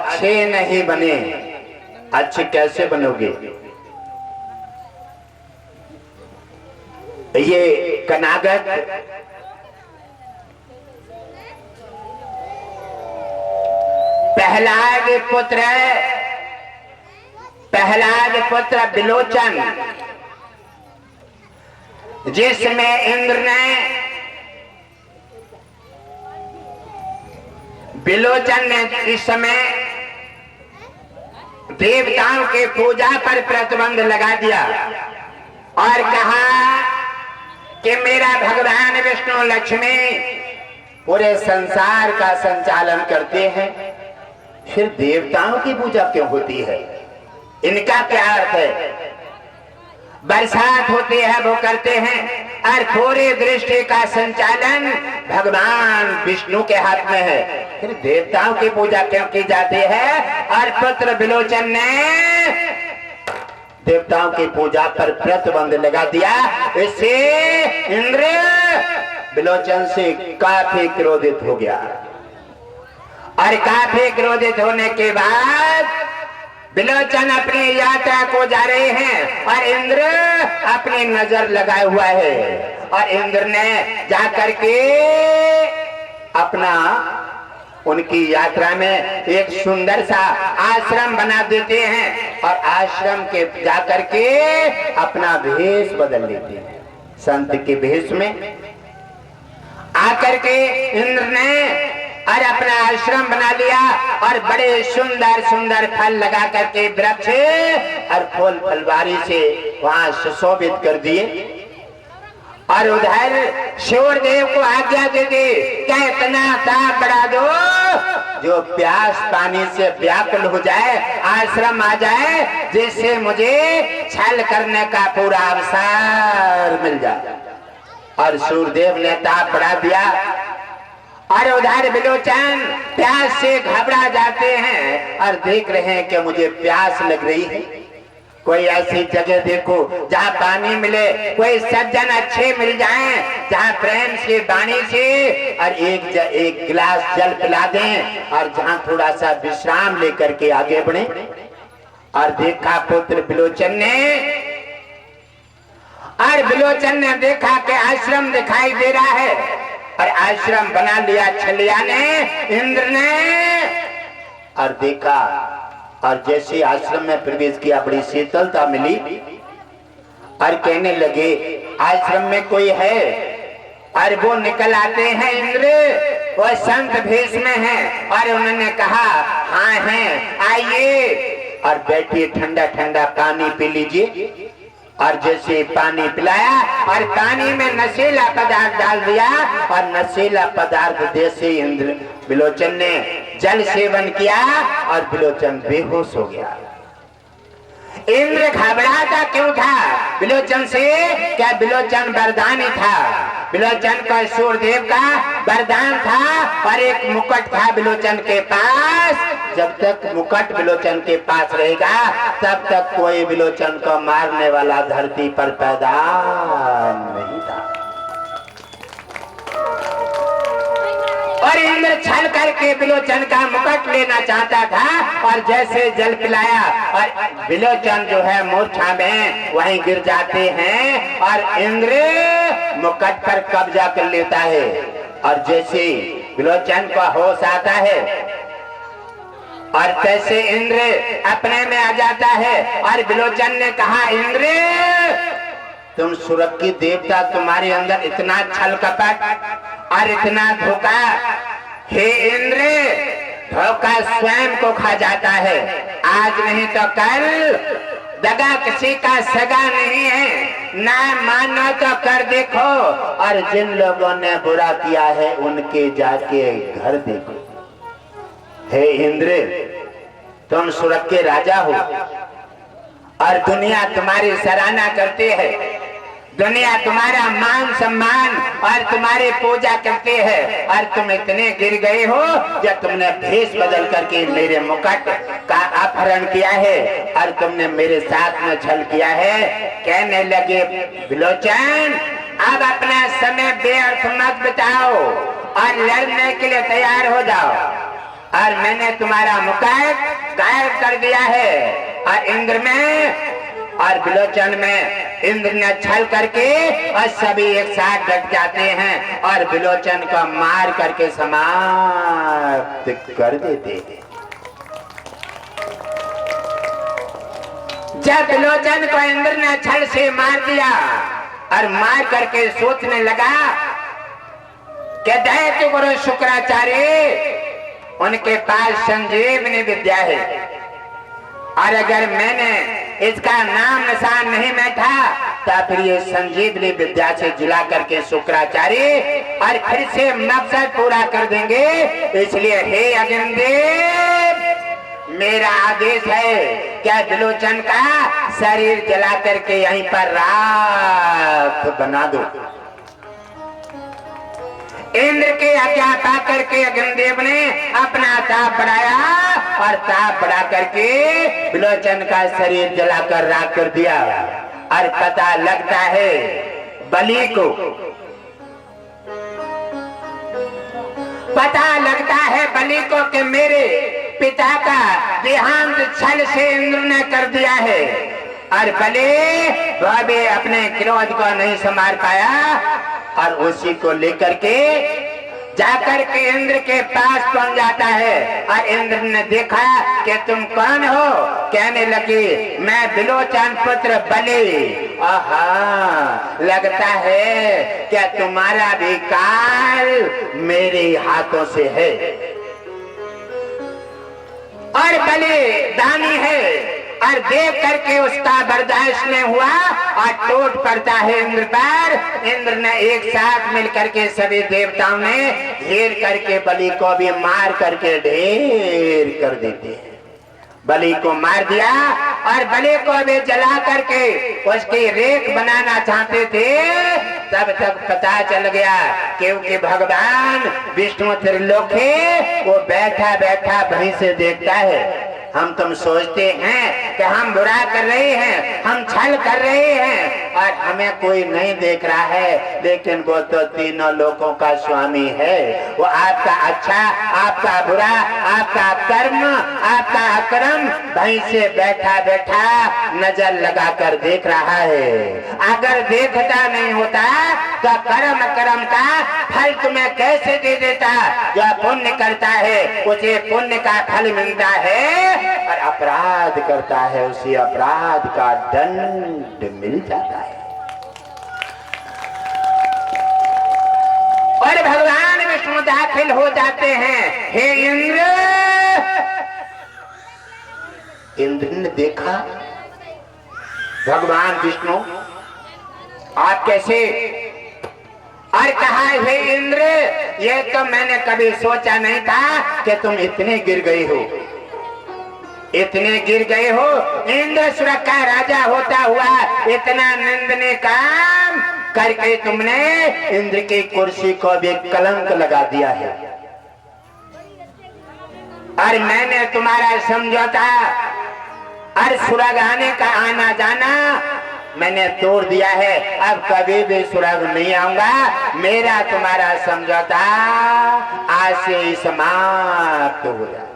अच्छे नहीं बने, अच्छे कैसे बनोगे? ये कनागत प्रहलाद पुत्र बिलोचन, जिसमें इंद्र ने बिलोचन ने इस समय देवताओं के पूजा पर प्रतिबंध लगा दिया और कहा कि मेरा भगवान विष्णु लक्ष्मी पूरे संसार का संचालन करते हैं, फिर देवताओं की पूजा क्यों होती है? इनका क्या अर्थ है? बरसात होती है वो करते हैं और पूरे दृष्टि का संचालन भगवान विष्णु के हाथ में है, फिर देवताओं की पूजा क्यों की जाती है? और पुत्र बिलोचन ने देवताओं की पूजा पर प्रतिबंध लगा दिया। इससे इंद्र बिलोचन से काफी क्रोधित हो गया और काफी क्रोधित होने के बाद बिलोचन अपनी यात्रा को जा रहे हैं और इंद्र अपनी नजर लगाए हुआ है और इंद्र ने जाकर के अपना उनकी यात्रा में एक सुंदर सा आश्रम बना देते हैं और आश्रम के जाकर के अपना भेष बदल लेते हैं, संत के भेष में आकर के इंद्र ने और अपना आश्रम बना लिया और बड़े सुंदर सुंदर फल लगा करके वृक्ष और फूल फलवारी से वहां सुशोभित कर दिए और उधर सूर्यदेव को आज्ञा दे दी कि इतना ताप बढ़ा दो जो प्यास पानी से व्याकुल हो जाए, आश्रम आ जाए, जिससे मुझे छल करने का पूरा अवसर मिल जाए। और सूर्यदेव ने ताप बढ़ा दिया और उधर बिलोचन प्यास से घबरा जाते हैं और देख रहे हैं कि मुझे प्यास लग रही है, कोई ऐसी जगह देखो जहाँ पानी मिले, कोई सज्जन अच्छे मिल जाएं जहाँ प्रेम से वाणी से और एक गिलास जल पिला दें और जहाँ थोड़ा सा विश्राम लेकर के आगे बढ़े। और देखा पुत्र बिलोचन ने, और बिलोचन ने देखा कि आश्रम दिखाई दे रहा है और आश्रम बना लिया छलिया ने, इंद्र ने, और देखा और जैसे आश्रम में प्रवेश किया बड़ी शीतलता मिली और कहने लगे आश्रम में कोई है? और वो निकल आते हैं इंद्र, वो संत भेष में हैं और उन्होंने कहा हाँ हैं, आइए और बैठिए, ठंडा ठंडा पानी पी लीजिए। और जैसे पानी पिलाया और पानी में नशीला पदार्थ डाल दिया और नशीला पदार्थ जैसे इंद्र बिलोचन ने जल सेवन किया और बिलोचन बेहोश हो गया। इंद्र घबराता क्यों था बिलोचन से? क्या बिलोचन वरदानी था, बिलोचन को सूर्यदेव का वरदान था और एक मुकुट था बिलोचन के पास। जब तक मुकुट बिलोचन के पास रहेगा तब तक कोई बिलोचन को मारने वाला धरती पर पैदा नहीं था। और इंद्र छल करके बिलोचन का मुकुट लेना चाहता था और जैसे जल पिलाया और बिलोचन जो है मूर्छा में वहीं गिर जाते हैं और इंद्र मुकुट पर कब्जा कर लेता है। और जैसे बिलोचन को होश आता है और तैसे इंद्र अपने में आ जाता है और बिलोचन ने कहा इंद्र तुम स्वर्ग की देवता, तुम्हारे अंदर इतना छल कपट और इतना धोखा, हे इंद्र धोखा स्वयं को खा जाता है, आज नहीं तो कल दगा किसी का सगा नहीं है, ना मानो तो कर देखो और जिन लोगों ने बुरा किया है उनके जाके घर देखो। हे इंद्र तुम स्वर्ग के राजा हो और दुनिया तुम्हारी सराहना करती है, दुनिया तुम्हारा मान सम्मान और तुम्हारी पूजा करते हैं और तुम इतने गिर गए हो जब तुमने भेष बदल करके मेरे मुकुट का अपहरण किया है और तुमने मेरे साथ में छल किया है। कहने लगे बिलोचन अब अपना समय व्यर्थ मत बिताओ और लड़ने के लिए तैयार हो जाओ। और मैंने तुम्हारा मुकायब गायब कर दिया है। और इंद्र में और विलोचन में इंद्र ने छल करके और सभी एक साथ डट जाते हैं और विलोचन को मार करके समाप्त कर देते हैं। जब विलोचन को इंद्र ने छल से मार दिया और मार करके सोचने लगा कि दैत्य गुरु शुक्राचार्य उनके पास संजीवनी विद्या है, और अगर मैंने इसका नाम निशान नहीं बैठा तो फिर ये संजीवनी विद्या से जुला करके शुक्राचार्य और फिर से मकसद पूरा कर देंगे। इसलिए हे अग्निदेव, मेरा आदेश है क्या विलोचन का शरीर जला करके यहीं पर राख बना दो। इंद्र के आज्ञा पा करके अग्निदेव ने अपना ताप बढ़ाया और ताप बढ़ा करके विलोचन का शरीर जलाकर राख कर दिया। और पता लगता है बलि को, पता लगता है बलि को कि मेरे पिता का देहांत छल से इंद्र ने कर दिया है। और बलि वह भी अपने क्रोध को नहीं संभाल पाया और उसी को लेकर के जाकर के इंद्र के पास पहुंच जाता है। और इंद्र ने देखा कि तुम कौन हो, कहने लगी मैं विलोचन पुत्र बलि। आहा, लगता है क्या तुम्हारा भी काल मेरे हाथों से है। और बलि दानी है और देख करके उसका बर्दाश्त नहीं हुआ और टूट पड़ता है इंद्र पर। इंद्र ने एक साथ मिलकर के सभी देवताओं ने घेर करके बलि को भी मार करके ढेर कर देते हैं। बलि को मार दिया और बलि को भी जला करके उसकी रेख बनाना चाहते थे। तब तक पता चल गया क्योंकि भगवान विष्णु त्रिलोकी वो बैठा बैठा वहीं से देखता है। हम तुम सोचते हैं कि हम बुरा कर रहे हैं, हम छल कर रहे हैं और हमें कोई नहीं देख रहा है, लेकिन वो तो तीनों लोकों का स्वामी है। वो आपका अच्छा, आपका बुरा, आपका कर्म, आपका अकर्म वहीं से बैठा बैठा नजर लगा कर देख रहा है। अगर देखता नहीं होता तो कर्म कर्म का फल तुम्हें कैसे दे देता। जो पुण्य करता है उसे पुण्य का फल मिलता है और अपराध करता है उसे अपराध का दंड मिल जाता है। और भगवान विष्णु दाखिल हो जाते हैं। हे इंद्र, इंद्र ने देखा भगवान विष्णु आप कैसे, और कहा हे इंद्र, ये तो मैंने कभी सोचा नहीं था कि तुम इतने गिर गए हो, इतने गिर गए हो। इंद्र सुर का राजा होता हुआ इतना निंदनीय काम करके तुमने इंद्र की कुर्सी को भी कलंक लगा दिया है। और मैंने तुम्हारा समझौता और सुरग आने का आना जाना मैंने तोड़ दिया है। अब कभी भी सुरग नहीं आऊंगा। मेरा तुम्हारा समझौता आज से ही समाप्त हो गया,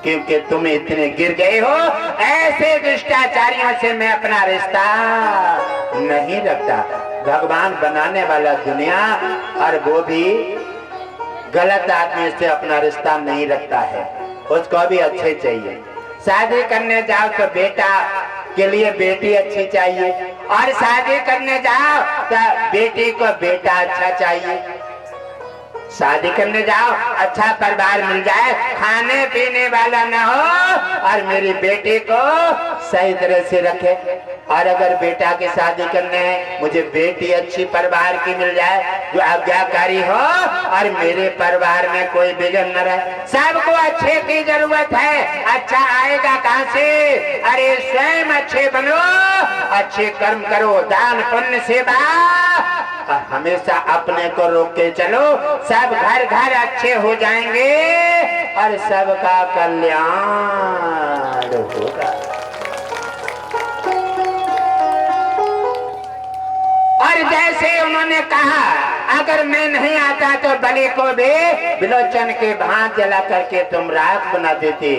क्योंकि तुम इतने गिर गए हो। ऐसे दुष्टाचारियों से मैं अपना रिश्ता नहीं रखता। भगवान बनाने वाला दुनिया और वो भी गलत आदमी से अपना रिश्ता नहीं रखता है, उसको भी अच्छे चाहिए। शादी करने जाओ तो बेटा के लिए बेटी अच्छी चाहिए, और शादी करने जाओ तो बेटी को बेटा अच्छा चाहिए। शादी करने जाओ अच्छा परिवार मिल जाए, खाने पीने वाला न हो और मेरी बेटी को सही तरह से रखे। और अगर बेटा की शादी करने है, मुझे बेटी अच्छी परिवार की मिल जाए जो आज्ञाकारी हो और मेरे परिवार में कोई बिगड़ न रहे। सबको अच्छे की जरूरत है, अच्छा आएगा कहाँ से। अरे स्वयं अच्छे बनो, अच्छे कर्म करो, दान पुण्य सेवा, हमेशा अपने को रोक के चलो। सब घर घर अच्छे हो जाएंगे और सबका कल्याण होगा। और जैसे उन्होंने कहा अगर मैं नहीं आता तो बलि को भी विलोचन के भांत जला करके तुम राख बना देते।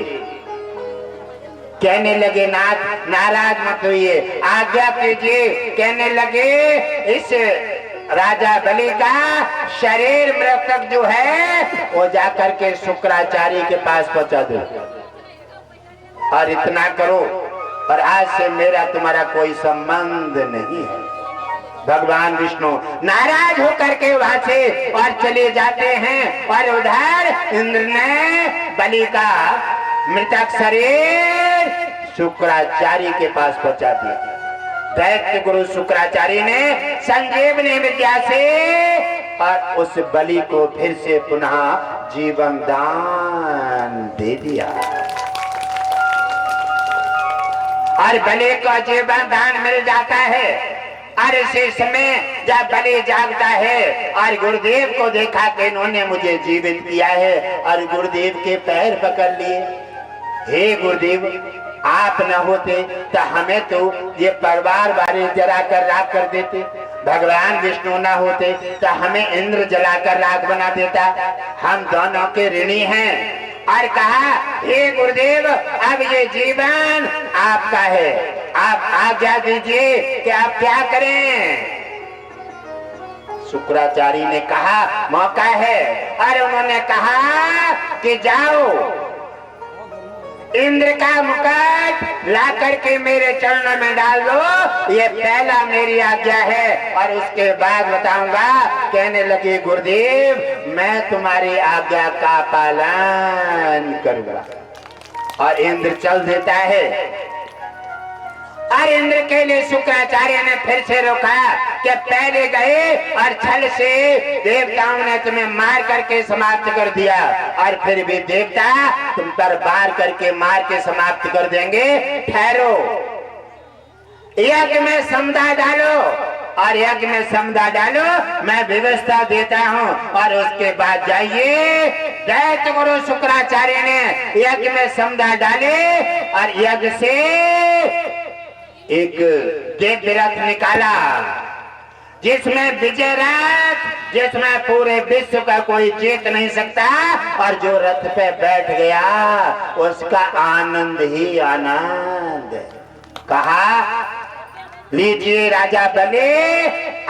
कहने लगे नाथ नाराज मत होइए, आज्ञा कीजिए। कहने लगे इस राजा बलि का शरीर मृतक जो है वो जाकर के शुक्राचार्य के पास पहुंचा दो और इतना करो, और आज से मेरा तुम्हारा कोई संबंध नहीं है। भगवान विष्णु नाराज होकर के वहां से और चले जाते हैं, और उधर इंद्र ने बलि का मृतक शरीर शुक्राचार्य के पास पहुंचा दिया। दैत्य गुरु शुक्राचार्य ने संजीवनी विद्या से और उस बलि को फिर से पुनः जीवन दान दे दिया, और बलि को जीवन दान मिल जाता है। और इसी समय जब बलि जागता है और गुरुदेव को देखा कि इन्होंने मुझे जीवित किया है, और गुरुदेव के पैर पकड़ लिए, हे गुरुदेव आप न होते तो हमें तो ये परिवार वाले जला कर राख कर देते, भगवान विष्णु न होते तो हमें इंद्र जलाकर राख बना देता, हम दोनों के ऋणी हैं। और कहा हे गुरुदेव अब ये जीवन आपका है, आप आज्ञा दीजिए कि आप क्या करें। शुक्राचार्य ने कहा मौका है, और उन्होंने कहा कि जाओ इंद्र का मुकुट ला करके मेरे चरणों में डाल दो, ये पहला मेरी आज्ञा है, और उसके बाद बताऊंगा। कहने लगे गुरुदेव मैं तुम्हारी आज्ञा का पालन करूंगा, और इंद्र चल देता है। और इंद्र के लिए शुक्राचार्य ने फिर से रोका कि पहले गए और छल से देवताओं ने तुम्हें मार करके समाप्त कर दिया, और फिर भी देवता तुम पर वार करके मार के समाप्त कर देंगे। ठहरो, यज्ञ में समदा डालो, और यज्ञ में समदा डालो, मैं व्यवस्था देता हूँ, और उसके बाद जाइए। दैत्य गुरु शुक्राचार्य ने यज्ञ में समदा डाले, और यज्ञ से एक दिव्य रथ निकाला, जिसमें विजय रथ, जिसमें पूरे विश्व का कोई जीत नहीं सकता, और जो रथ पे बैठ गया उसका आनंद ही आनंद। कहा लीजिए राजा बलि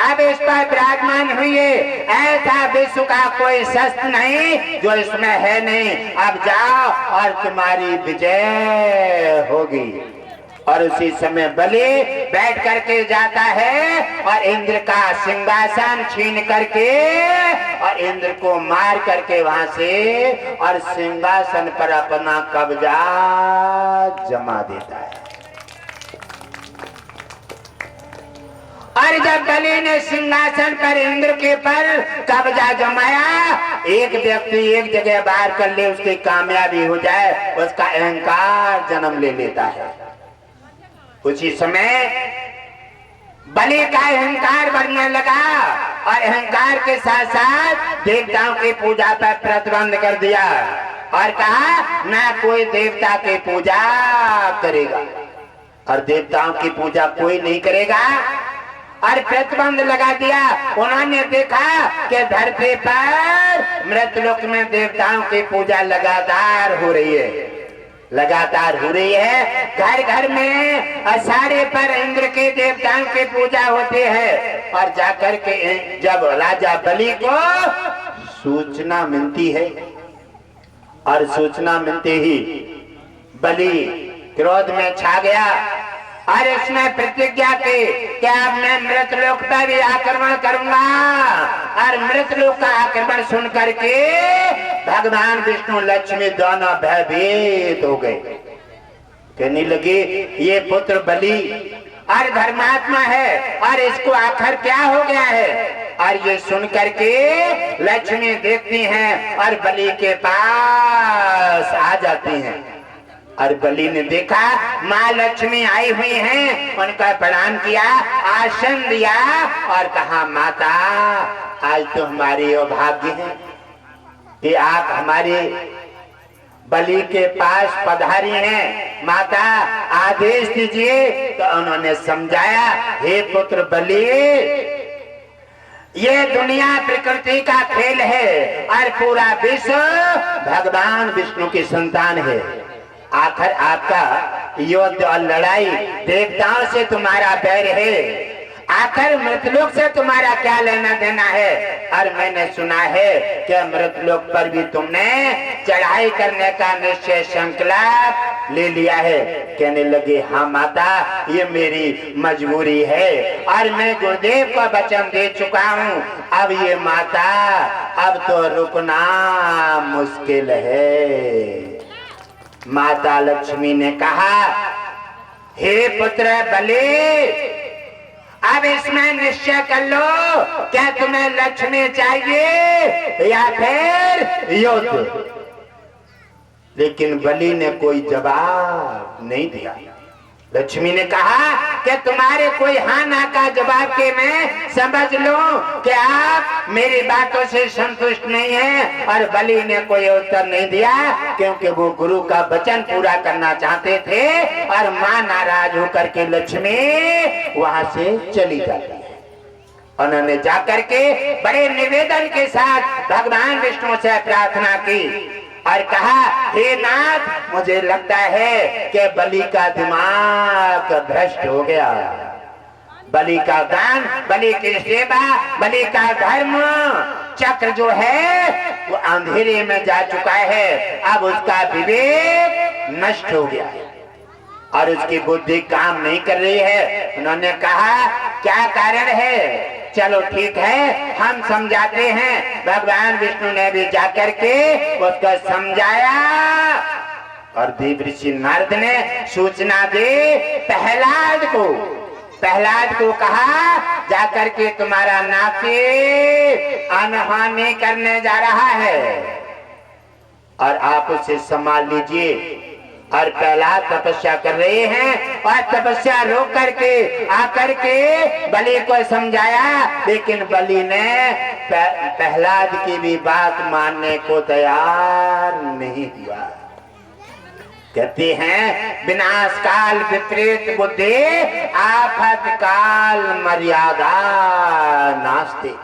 अब इस पर विराजमान हुई, ऐसा विश्व का कोई शस्त्र नहीं जो इसमें है नहीं, अब जाओ और तुम्हारी विजय होगी। और उसी समय बलि बैठ करके जाता है, और इंद्र का सिंहासन छीन करके और इंद्र को मार करके वहां से और सिंहासन पर अपना कब्जा जमा देता है। और जब बलि ने सिंहासन पर इंद्र के पर कब्जा जमाया, एक व्यक्ति एक जगह बाहर कर ले, उसकी कामयाबी हो जाए, उसका अहंकार जन्म ले लेता है। उसी समय बलि का अहंकार बढ़ने लगा, और अहंकार के साथ साथ देवताओं की पूजा पर प्रतिबंध कर दिया, और कहा ना कोई देवता की पूजा करेगा, और देवताओं की पूजा कोई नहीं करेगा, और प्रतिबंध लगा दिया। उन्होंने देखा कि धरती पर मृतलोक में देवताओं की पूजा लगातार हो रही है, लगातार हो रही है। घर घर में अषाढ़ी पर इंद्र के देवताओं की पूजा होती है, और जाकर के जब राजा बलि को सूचना मिलती है, और सूचना मिलते ही बलि क्रोध में छा गया, और इसने प्रतिज्ञा की कि अब मैं मृतलोक पर भी आक्रमण करूंगा। और मृतलोक का आक्रमण सुन करके भगवान विष्णु लक्ष्मी दोनों भयभीत हो गए, कहने लगे ये पुत्र बलि और धर्मात्मा है, और इसको आखिर क्या हो गया है। और ये सुन करके लक्ष्मी देखती हैं और बलि के पास आ जाती हैं, और बलि ने देखा माँ लक्ष्मी आई हुई हैं, उनका प्रणाम किया, आसन दिया, और कहा माता आज तो हमारी अभाग्य है कि आप हमारे बलि के पास पधारी हैं, माता आदेश दीजिए। तो उन्होंने समझाया हे पुत्र बलि, ये दुनिया प्रकृति का खेल है और पूरा विश्व भगवान विष्णु की संतान है। आखिर आपका युद्ध और लड़ाई देवताओं से तुम्हारा बैर है, आखिर मृतलोक से तुम्हारा क्या लेना देना है। और मैंने सुना है कि मृतलोक पर भी तुमने चढ़ाई करने का निश्चय संकल्प ले लिया है। कहने लगे हाँ माता, ये मेरी मजबूरी है और मैं गुरुदेव को वचन दे चुका हूँ। अब ये माता, अब तो रुकना मुश्किल है। माता लक्ष्मी ने कहा हे पुत्र बलि, अब इसमें निश्चय कर लो, क्या तुम्हें लक्ष्मी चाहिए या फिर युद्ध। लेकिन बलि ने कोई जवाब नहीं दिया। लक्ष्मी ने कहा कि तुम्हारे कोई हाँ ना का जवाब के मैं समझ लूं कि आप मेरी बातों से संतुष्ट नहीं हैं। और बलि ने कोई उत्तर नहीं दिया, क्योंकि वो गुरु का वचन पूरा करना चाहते थे। और मां नाराज होकर के लक्ष्मी वहां से चली जाती है। उन्होंने जाकर के बड़े निवेदन के साथ भगवान विष्णु से प्रार्थना की और कहा हे नाथ, मुझे लगता है कि बलि का दिमाग भ्रष्ट हो गया। बलि का दान, बलि की सेवा, बलि का धर्म चक्र जो है वो अंधेरे में जा चुका है। अब उसका विवेक नष्ट हो गया है और उसकी बुद्धि काम नहीं कर रही है। उन्होंने कहा क्या कारण है, चलो ठीक है हम समझाते हैं। भगवान विष्णु ने भी जाकर के उसको समझाया और देव ऋषि नारद ने सूचना दी प्रहलाद को कहा जाकर के तुम्हारा नाती अनहानि करने जा रहा है और आप उसे संभाल लीजिए। और प्रहलाद तपस्या कर रहे हैं और तपस्या रोक करके आकर के बलि को समझाया, लेकिन बलि ने प्रहलाद की भी बात मानने को तैयार नहीं हुआ। कहते हैं विनाश काल विपरीत बुद्धि, आफत काल मर्यादा नास्ति।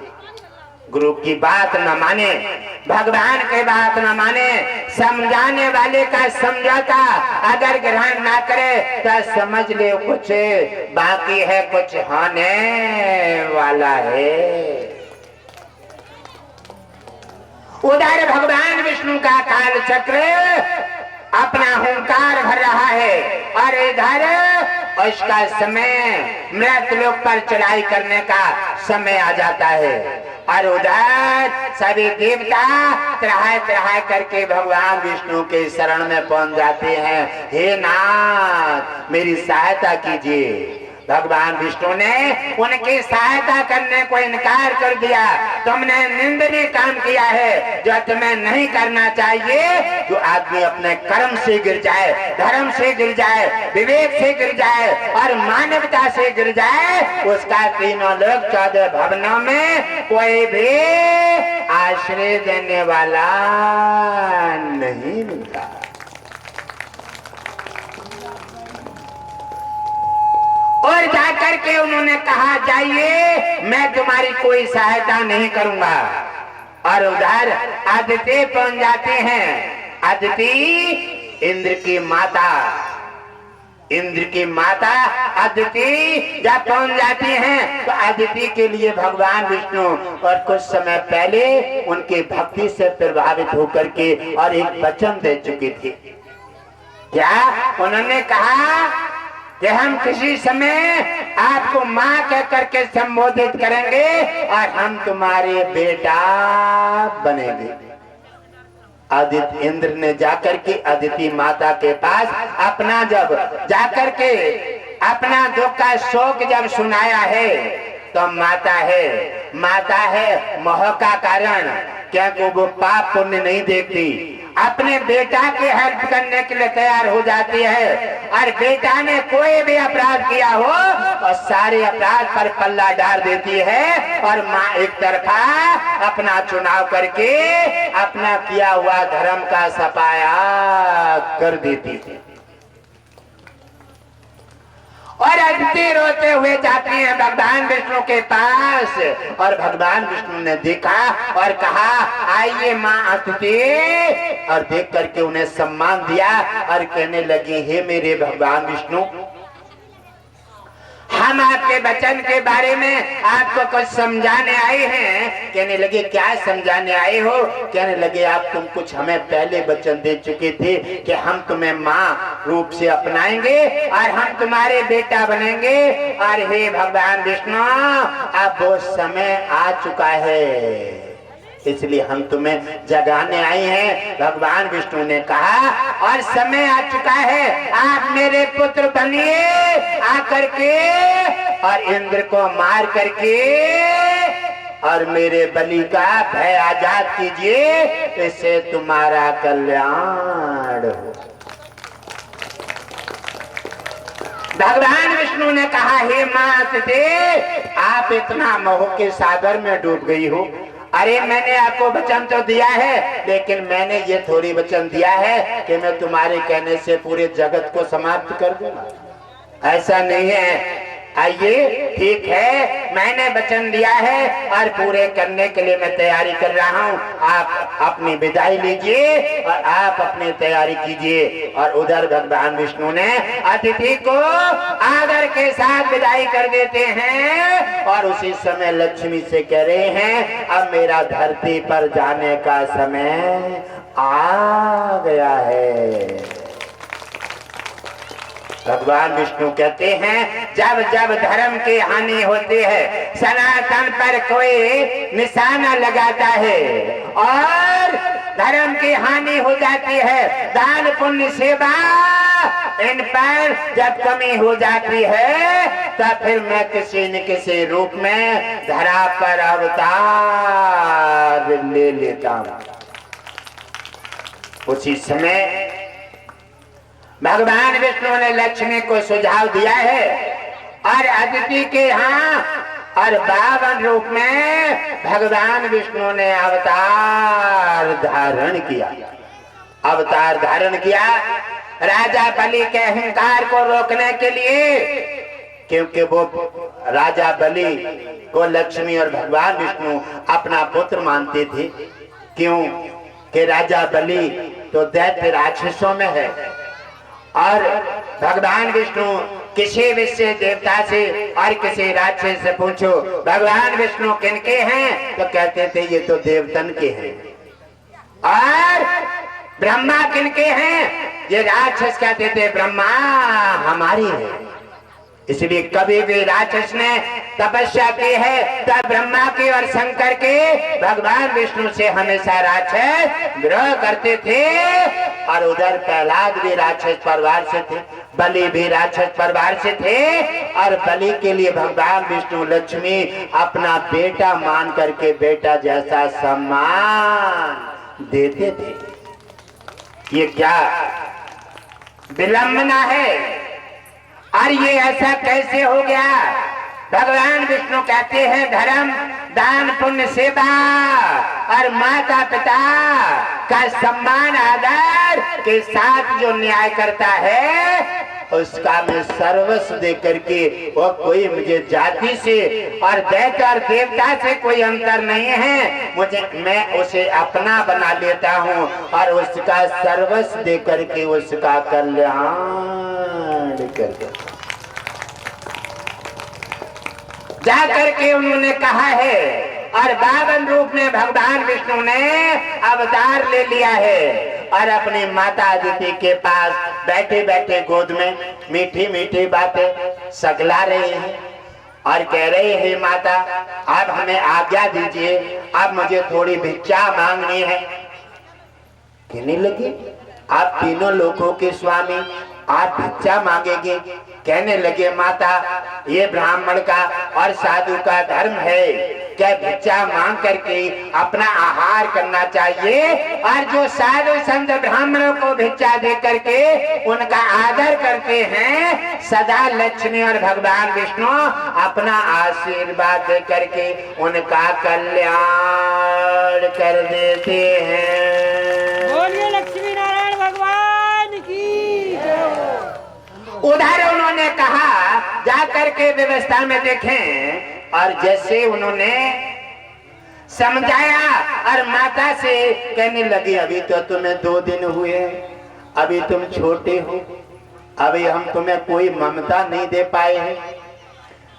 गुरु की बात न माने, भगवान की बात न माने, समझाने वाले का समझाता अगर ग्रहण ना करे तो समझ ले कुछ बाकी है, कुछ होने वाला है। उधर भगवान विष्णु का काल चक्र अपना हुंकार भर रहा है और इधर उसका समय मृतलोक पर चढ़ाई करने का समय आ जाता है। और उधर सभी देवता त्राह करके भगवान विष्णु के शरण में पहुंच जाते हैं। हे नाथ, मेरी सहायता कीजिए। भगवान विष्णु ने उनकी सहायता करने को इनकार कर दिया। तुमने निंदनीय काम किया है जो तुम्हें नहीं करना चाहिए। जो आदमी अपने कर्म से गिर जाए, धर्म से गिर जाए, विवेक से गिर जाए और मानवता से गिर जाए, उसका तीनों लोक 14 भवनों में कोई भी आश्रय देने वाला नहीं मिलता। और जाकर के उन्होंने कहा जाइए, मैं तुम्हारी कोई सहायता नहीं करूंगा। और उधर अदिति पहुंच जाते हैं। अदिति इंद्र की माता अदिति जब पहुंच जाती हैं तो अदिति के लिए भगवान विष्णु और कुछ समय पहले उनकी भक्ति से प्रभावित होकर के और एक वचन दे चुकी थी। क्या उन्होंने कहा कि हम किसी समय आपको माँ कह करके संबोधित करेंगे और हम तुम्हारे बेटा बनेंगे। आदित्य इंद्र ने जाकर के अदिति माता के पास अपना जब जाकर के अपना दुख का शोक जब सुनाया है तो माता है मोह का कारण, क्योंकि वो पाप पुण्य नहीं देखती। अपने बेटा की हेल्प करने के लिए तैयार हो जाती है और बेटा ने कोई भी अपराध किया हो और सारे अपराध पर पल्ला डाल देती है और माँ एक तरफा अपना चुनाव करके अपना किया हुआ धर्म का सफाया कर देती थी। और अदिति रोते हुए जाती हैं भगवान विष्णु के पास। और भगवान विष्णु ने देखा और कहा आइए माँ अदिति, और देख करके उन्हें सम्मान दिया और कहने लगी हे मेरे भगवान विष्णु, हम आपके वचन के बारे में आपको कुछ समझाने आए हैं। कहने लगे क्या समझाने आए हो? कहने लगे आप तुम कुछ हमें पहले वचन दे चुके थे कि हम तुम्हें माँ रूप से अपनाएंगे और हम तुम्हारे बेटा बनेंगे। और हे भगवान विष्णु, अब वो समय आ चुका है, इसलिए हम तुम्हें जगाने आए हैं। भगवान विष्णु ने कहा और समय आ चुका है, आप मेरे पुत्र बनिए आकर के और इंद्र को मार करके और मेरे बलि का भय आजाद कीजिए, इससे तुम्हारा कल्याण हो। भगवान विष्णु ने कहा हे माँ अदिति, आप इतना मोह के सागर में डूब गई हो। अरे मैंने आपको वचन तो दिया है, लेकिन मैंने ये थोड़ी वचन दिया है कि मैं तुम्हारे कहने से पूरे जगत को समाप्त कर दूंगा। ऐसा नहीं है। आइए ठीक है, मैंने वचन दिया है और पूरे करने के लिए मैं तैयारी कर रहा हूँ। आप अपनी विदाई लीजिए और आप अपनी तैयारी कीजिए। और उधर भगवान विष्णु ने अतिथि को आदर के साथ विदाई कर देते हैं। और उसी समय लक्ष्मी से कह रहे हैं अब मेरा धरती पर जाने का समय आ गया है। भगवान विष्णु कहते हैं जब जब धर्म की हानि होती है, सनातन पर कोई निशाना लगाता है और धर्म की हानि हो जाती है, दान पुण्य सेवा इन पर जब कमी हो जाती है, तब फिर मैं किसी न किसी रूप में धरा पर अवतार ले लेता हूँ। उसी समय भगवान विष्णु ने लक्ष्मी को सुझाव दिया है और अदिति के यहाँ और 52 रूप में भगवान विष्णु ने अवतार धारण किया। अवतार धारण किया राजा बलि के अहंकार को रोकने के लिए, क्योंकि वो राजा बलि को लक्ष्मी और भगवान विष्णु अपना पुत्र मानते थे। क्यों कि राजा बलि तो दैत्य राक्षसों में है और भगवान विष्णु किसी विषय देवता से और किसी राक्षस से पूछो भगवान विष्णु किनके हैं, तो कहते थे ये तो देवतन के हैं। और ब्रह्मा किनके हैं, ये राक्षस कहते थे ब्रह्मा हमारी है। इसलिए कभी भी राक्षस ने तपस्या की है तो ब्रह्मा की और शंकर के, भगवान विष्णु से हमेशा राक्षस विरोध करते थे। और उधर प्रहलाद भी राक्षस परिवार से थे, बलि भी राक्षस परिवार से थे। और बलि के लिए भगवान विष्णु लक्ष्मी अपना बेटा मान करके बेटा जैसा सम्मान देते थे। ये क्या विलंबना है और ये ऐसा कैसे हो गया? भगवान विष्णु कहते हैं धर्म दान पुण्य सेवा और माता पिता का सम्मान आदर के साथ जो न्याय करता है उसका मैं सर्वस्व दे करके, वो कोई मुझे जाति से और दैत्य और देवता से कोई अंतर नहीं है, मैं उसे अपना बना लेता हूँ और उसका सर्वस्व दे करके उसका कल्याण कर देता। जा करके उन्होंने कहा है और 52 रूप में भगवान विष्णु ने अवतार ले लिया है और अपनी माता अदिति के पास बैठे बैठे गोद में मीठी मीठी बातें सकला रहे हैं और कह रहे हैं माता अब हमें आज्ञा दीजिए, अब मुझे थोड़ी भिक्षा मांगनी है। कहने लगे आप तीनों लोकों के स्वामी, आप भिक्षा मांगेंगे? कहने लगे माता ये ब्राह्मण का और साधु का धर्म है, क्या भिक्षा मांग करके अपना आहार करना चाहिए। और जो साधु संत ब्राह्मणों को भिक्षा दे करके उनका आदर करते हैं, सदा लक्ष्मी और भगवान विष्णु अपना आशीर्वाद दे करके उनका कल्याण कर देते हैं। बोलिए लक्ष्मी नारायण भगवान की। उधर उन्होंने कहा करके व्यवस्था में देखें। और जैसे उन्होंने समझाया और माता से कहने लगी, अभी तो तुम्हें 2 दिन हुए, अभी तुम छोटे हो, अभी हम तुम्हें कोई ममता नहीं दे पाए हैं।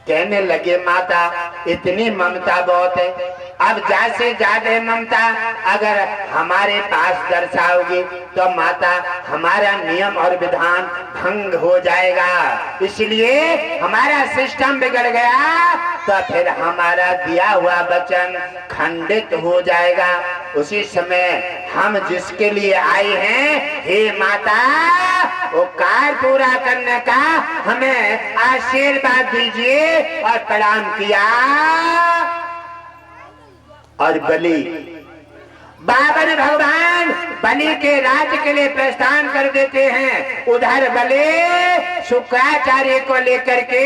कहने लगे, माता इतनी ममता बहुत है, अब ज्यादा से ज्यादा ममता अगर हमारे पास दर्शाओगी तो माता हमारा नियम और विधान भंग हो जाएगा, इसलिए हमारा सिस्टम बिगड़ गया, तो फिर हमारा दिया हुआ वचन खंडित हो जाएगा। उसी समय हम जिसके लिए आए हैं, हे माता, वो कार्य पूरा करने का हमें आशीर्वाद दीजिए। और प्रणाम किया और बलि बाबर भगवान बलि के राज्य के लिए प्रस्थान कर देते हैं। उधर बलि शुक्राचार्य को लेकर के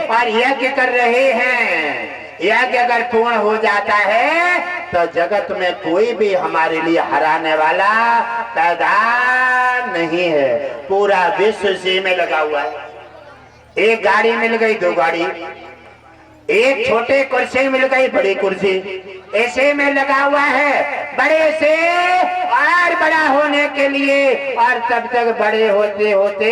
और यज्ञ कर रहे हैं। यज्ञ अगर पूर्ण हो जाता है तो जगत में कोई भी हमारे लिए हराने वाला पैदा नहीं है। पूरा विश्व इसी में लगा हुआ है। एक गाड़ी मिल गई, 2 गाड़ी, एक छोटे कुर्सी मिल गई, बड़ी कुर्सी, ऐसे में लगा हुआ है। बड़े से और बड़ा होने के लिए, और तब तक बड़े होते होते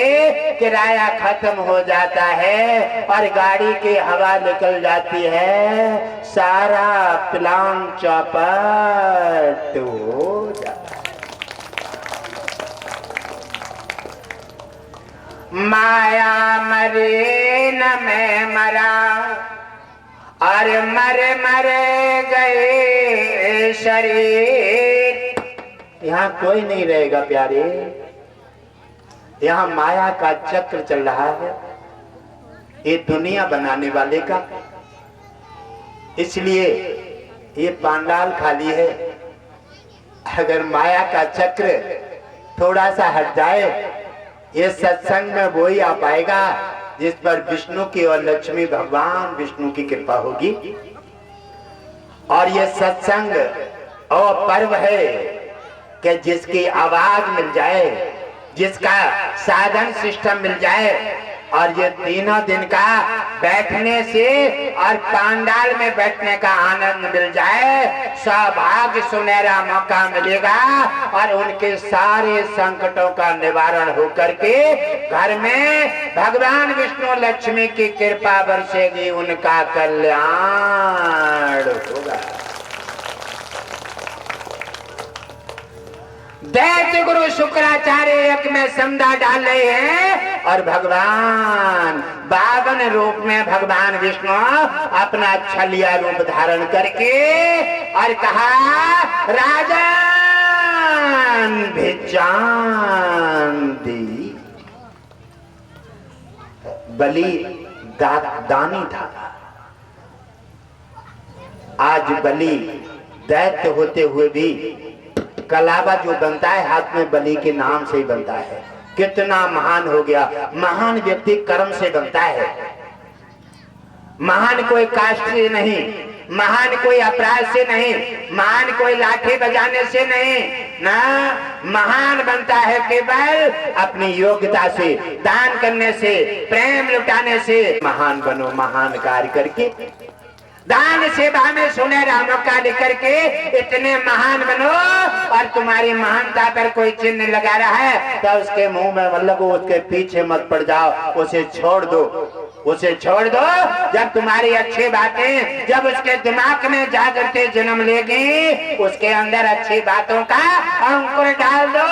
किराया खत्म हो जाता है और गाड़ी की हवा निकल जाती है, सारा प्लान चौपट हो जाता है। माया मरे न मैं मरा, और मरे मरे गए शरीर। यहाँ कोई नहीं रहेगा प्यारे, यहाँ माया का चक्र चल रहा है, ये दुनिया बनाने वाले का। इसलिए ये पांडाल खाली है। अगर माया का चक्र थोड़ा सा हट जाए, ये सत्संग में वो ही आ पाएगा जिस पर विष्णु की और लक्ष्मी भगवान विष्णु की कृपा होगी। और ये सत्संग और पर्व है कि जिसकी आवाज मिल जाए, जिसका साधन सिस्टम मिल जाए, और ये 3 दिन का बैठने से और पांडाल में बैठने का आनंद मिल जाए, सौभाग्य सुनहरा मौका मिलेगा और उनके सारे संकटों का निवारण होकर के घर में भगवान विष्णु लक्ष्मी की कृपा बरसेगी, उनका कल्याण होगा। दैत्य गुरु शुक्राचार्य यज्ञ में समदा डाल रहे हैं और भगवान 52 रूप में भगवान विष्णु अपना छलिया रूप धारण करके और कहा, राजन भी जान दी। बलि दानी था। आज बलि दैत्य होते हुए भी कलावा जो बनता है हाथ में बलि के नाम से ही बनता है। कितना महान हो गया। महान व्यक्ति कर्म से बनता है। महान कोई कास्ट से नहीं, महान कोई अपराध से नहीं, महान कोई लाठी बजाने से नहीं, ना, महान बनता है केवल अपनी योग्यता से, दान करने से, प्रेम लुटाने से। महान बनो, महान कार्य करके, दान सेवा में सुनहरा मौका लेकर के इतने महान बनो। और तुम्हारी महानता पर कोई चिन्ह लगा रहा है तो उसके मुंह में मत लगो, उसके पीछे मत पड़ जाओ, उसे छोड़ दो, उसे छोड़ दो। जब तुम्हारी अच्छी बातें जब उसके दिमाग में जागृति जन्म लेगी, उसके अंदर अच्छी बातों का अंकुर डाल दो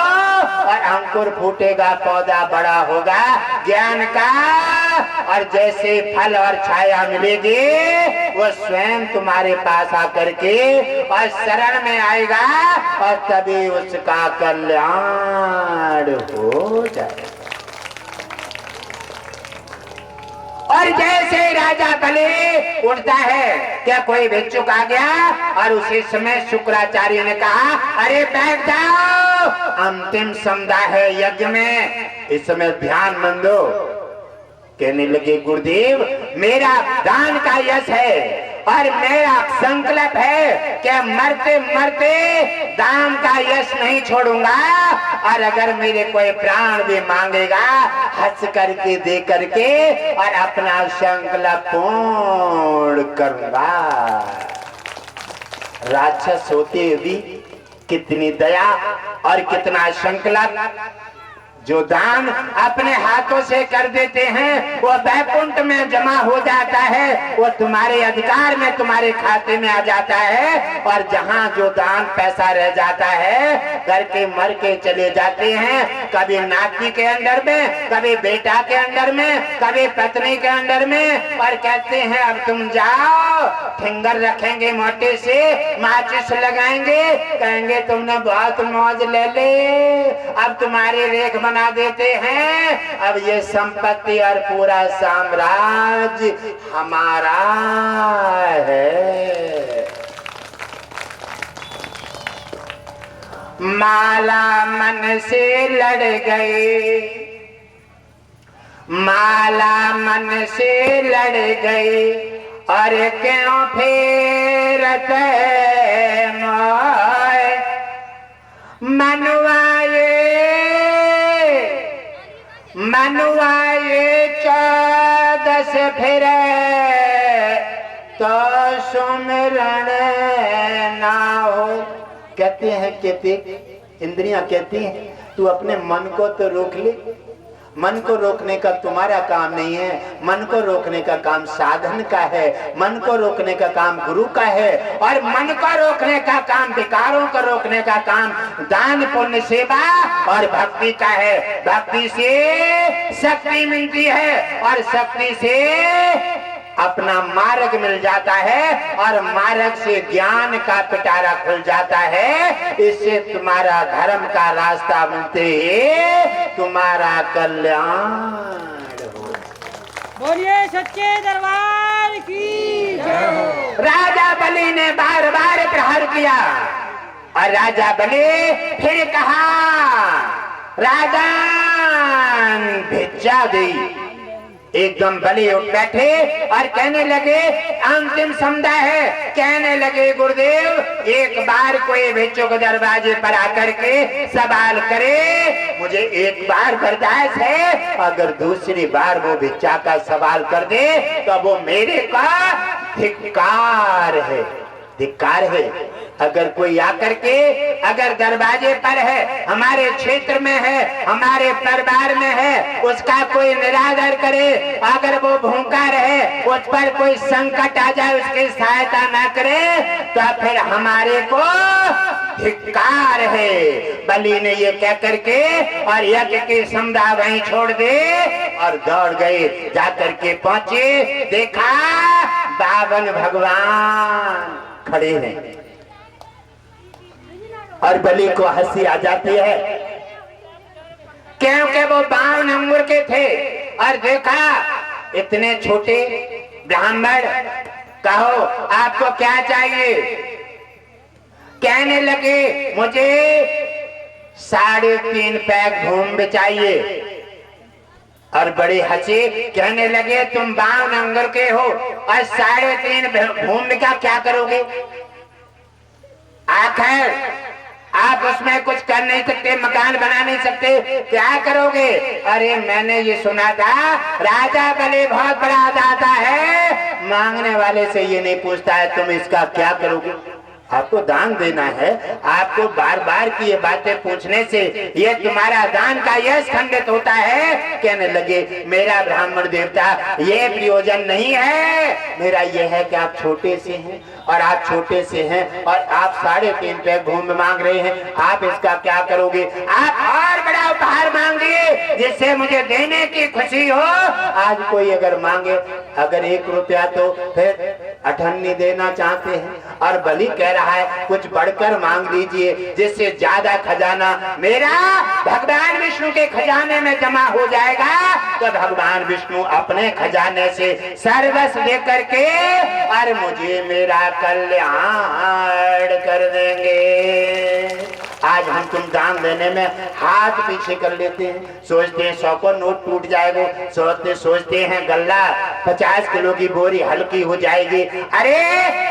और अंकुर फूटेगा, पौधा बड़ा होगा ज्ञान का। और जैसे फल और छाया मिलेगी, वो स्वयं तुम्हारे पास आकर के और शरण में आएगा और तभी उसका कल्याण हो जाएगा। और जैसे राजा बलि उठता है, क्या कोई भिक्षुक आ गया और उसी समय शुक्राचार्य ने कहा, अरे बैठ जाओ, अंतिम संध्या है यज्ञ में, इस समय ध्यान मन दो। कहने लगे, गुरुदेव मेरा दान का यश है और मेरा संकल्प है कि मरते मरते दान का यश नहीं छोड़ूंगा, और अगर मेरे कोई प्राण भी मांगेगा हंस करके दे करके और अपना संकल्प पूर्ण करूंगा। राक्षस होते भी कितनी दया और कितना संकल्प। जो दान अपने हाथों से कर देते हैं वो वैकुंठ में जमा हो जाता है, वो तुम्हारे अधिकार में तुम्हारे खाते में आ जाता है। और जहां जो दान पैसा रह जाता है करके मर के चले जाते हैं, कभी नाती के अंडर में, कभी बेटा के अंडर में, कभी पत्नी के अंडर में, और कहते हैं अब तुम जाओ, फिंगर रखेंगे मोटे से, माचिस लगाएंगे, कहेंगे तुमने बहुत मौज ले ले, अब तुम्हारी रेख बना देते हैं, अब ये संपत्ति और पूरा साम्राज्य हमारा है। माला मन से लड़ गई, माला मन से लड़ गई, और क्यों फेरते मोय मनुआए, मनुआए 14 फिरे तो सुमिरन ना हो। कहते हैं कहते इंद्रियां कहती हैं तू अपने मन को तो रोक ले, मन को रोकने का तुम्हारा काम नहीं है, मन को रोकने का काम साधन का है, मन को रोकने का काम गुरु का है, और मन को रोकने का काम, विकारों को रोकने का काम दान पुण्य सेवा और भक्ति का है। भक्ति से शक्ति मिलती है और शक्ति से अपना मार्ग मिल जाता है, और मार्ग से ज्ञान का पिटारा खुल जाता है। इससे तुम्हारा धर्म का रास्ता मिलते ही तुम्हारा कल्याण हो। बोलिए सच्चे दरबार की जय। राजा बलि ने बार बार प्रहार किया, और राजा बलि फिर कहा राजन भिक्षा दी। एकदम बलि उठ बैठे और कहने लगे अंतिम समुदाय है, कहने लगे गुरुदेव एक बार कोई भिक्षुक दरवाजे पर आकर के सवाल करे, मुझे एक बार बर्दाश्त है, अगर दूसरी बार वो भिक्षा का सवाल कर दे तो वो मेरे का धिक्कार है, धिक्कार है। अगर कोई आकर के अगर दरवाजे पर है, हमारे क्षेत्र में है, हमारे परिवार में है, उसका कोई निरादर करे, अगर वो भूखा रहे, उस पर कोई संकट आ जाए, उसकी सहायता ना करे, तो फिर हमारे को धिक्कार है। बलि ने ये कह करके और यज्ञ की समुदाय वहीं छोड़ दे और दौड़ गए। जाकर के पहुंचे, देखा 52 भगवान खड़े हैं, और बलि को हंसी आ जाती है क्योंकि वो 52 उम्र के थे। और देखा इतने छोटे ब्राह्मण, कहो आपको क्या चाहिए? कहने लगे मुझे 3.5 पैक भूमि चाहिए। और बड़े हंसे, कहने लगे तुम 52 उम्र के हो और 3.5 भूमि का क्या करोगे? आखिर आप उसमें कुछ कर नहीं सकते, मकान बना नहीं सकते, क्या करोगे? अरे मैंने ये सुना था राजा बलि बहुत बड़ा दाता है, मांगने वाले से ये नहीं पूछता है तुम इसका क्या करोगे। आपको दान देना है, आपको बार बार की ये बातें पूछने से ये तुम्हारा दान का यश खंडित होता है। कहने लगे मेरा ब्राह्मण देवता ये प्रयोजन नहीं है, मेरा ये है कि आप छोटे से हैं, और आप छोटे से हैं और आप 3.5 पैक भूमि मांग रहे हैं, आप इसका क्या करोगे? आप और बड़ा उपहार मांगिए जिससे मुझे देने की खुशी हो। आज कोई अगर मांगे अगर 1 रुपया तो फिर 98 देना चाहते हैं, और बलि कह रहा है कुछ बढ़कर मांग लीजिए जिससे ज्यादा खजाना मेरा भगवान विष्णु के खजाने में जमा हो जाएगा। तो भगवान विष्णु अपने खजाने से सर्वस्व लेकर के और मुझे मेरा कल्याण कर देंगे। आज हम तुम दान देने में हाथ पीछे कर लेते हैं, सोचते हैं 100 को नोट टूट जाएगा, सोचते हैं गल्ला 50 किलो की बोरी हल्की हो जाएगी। अरे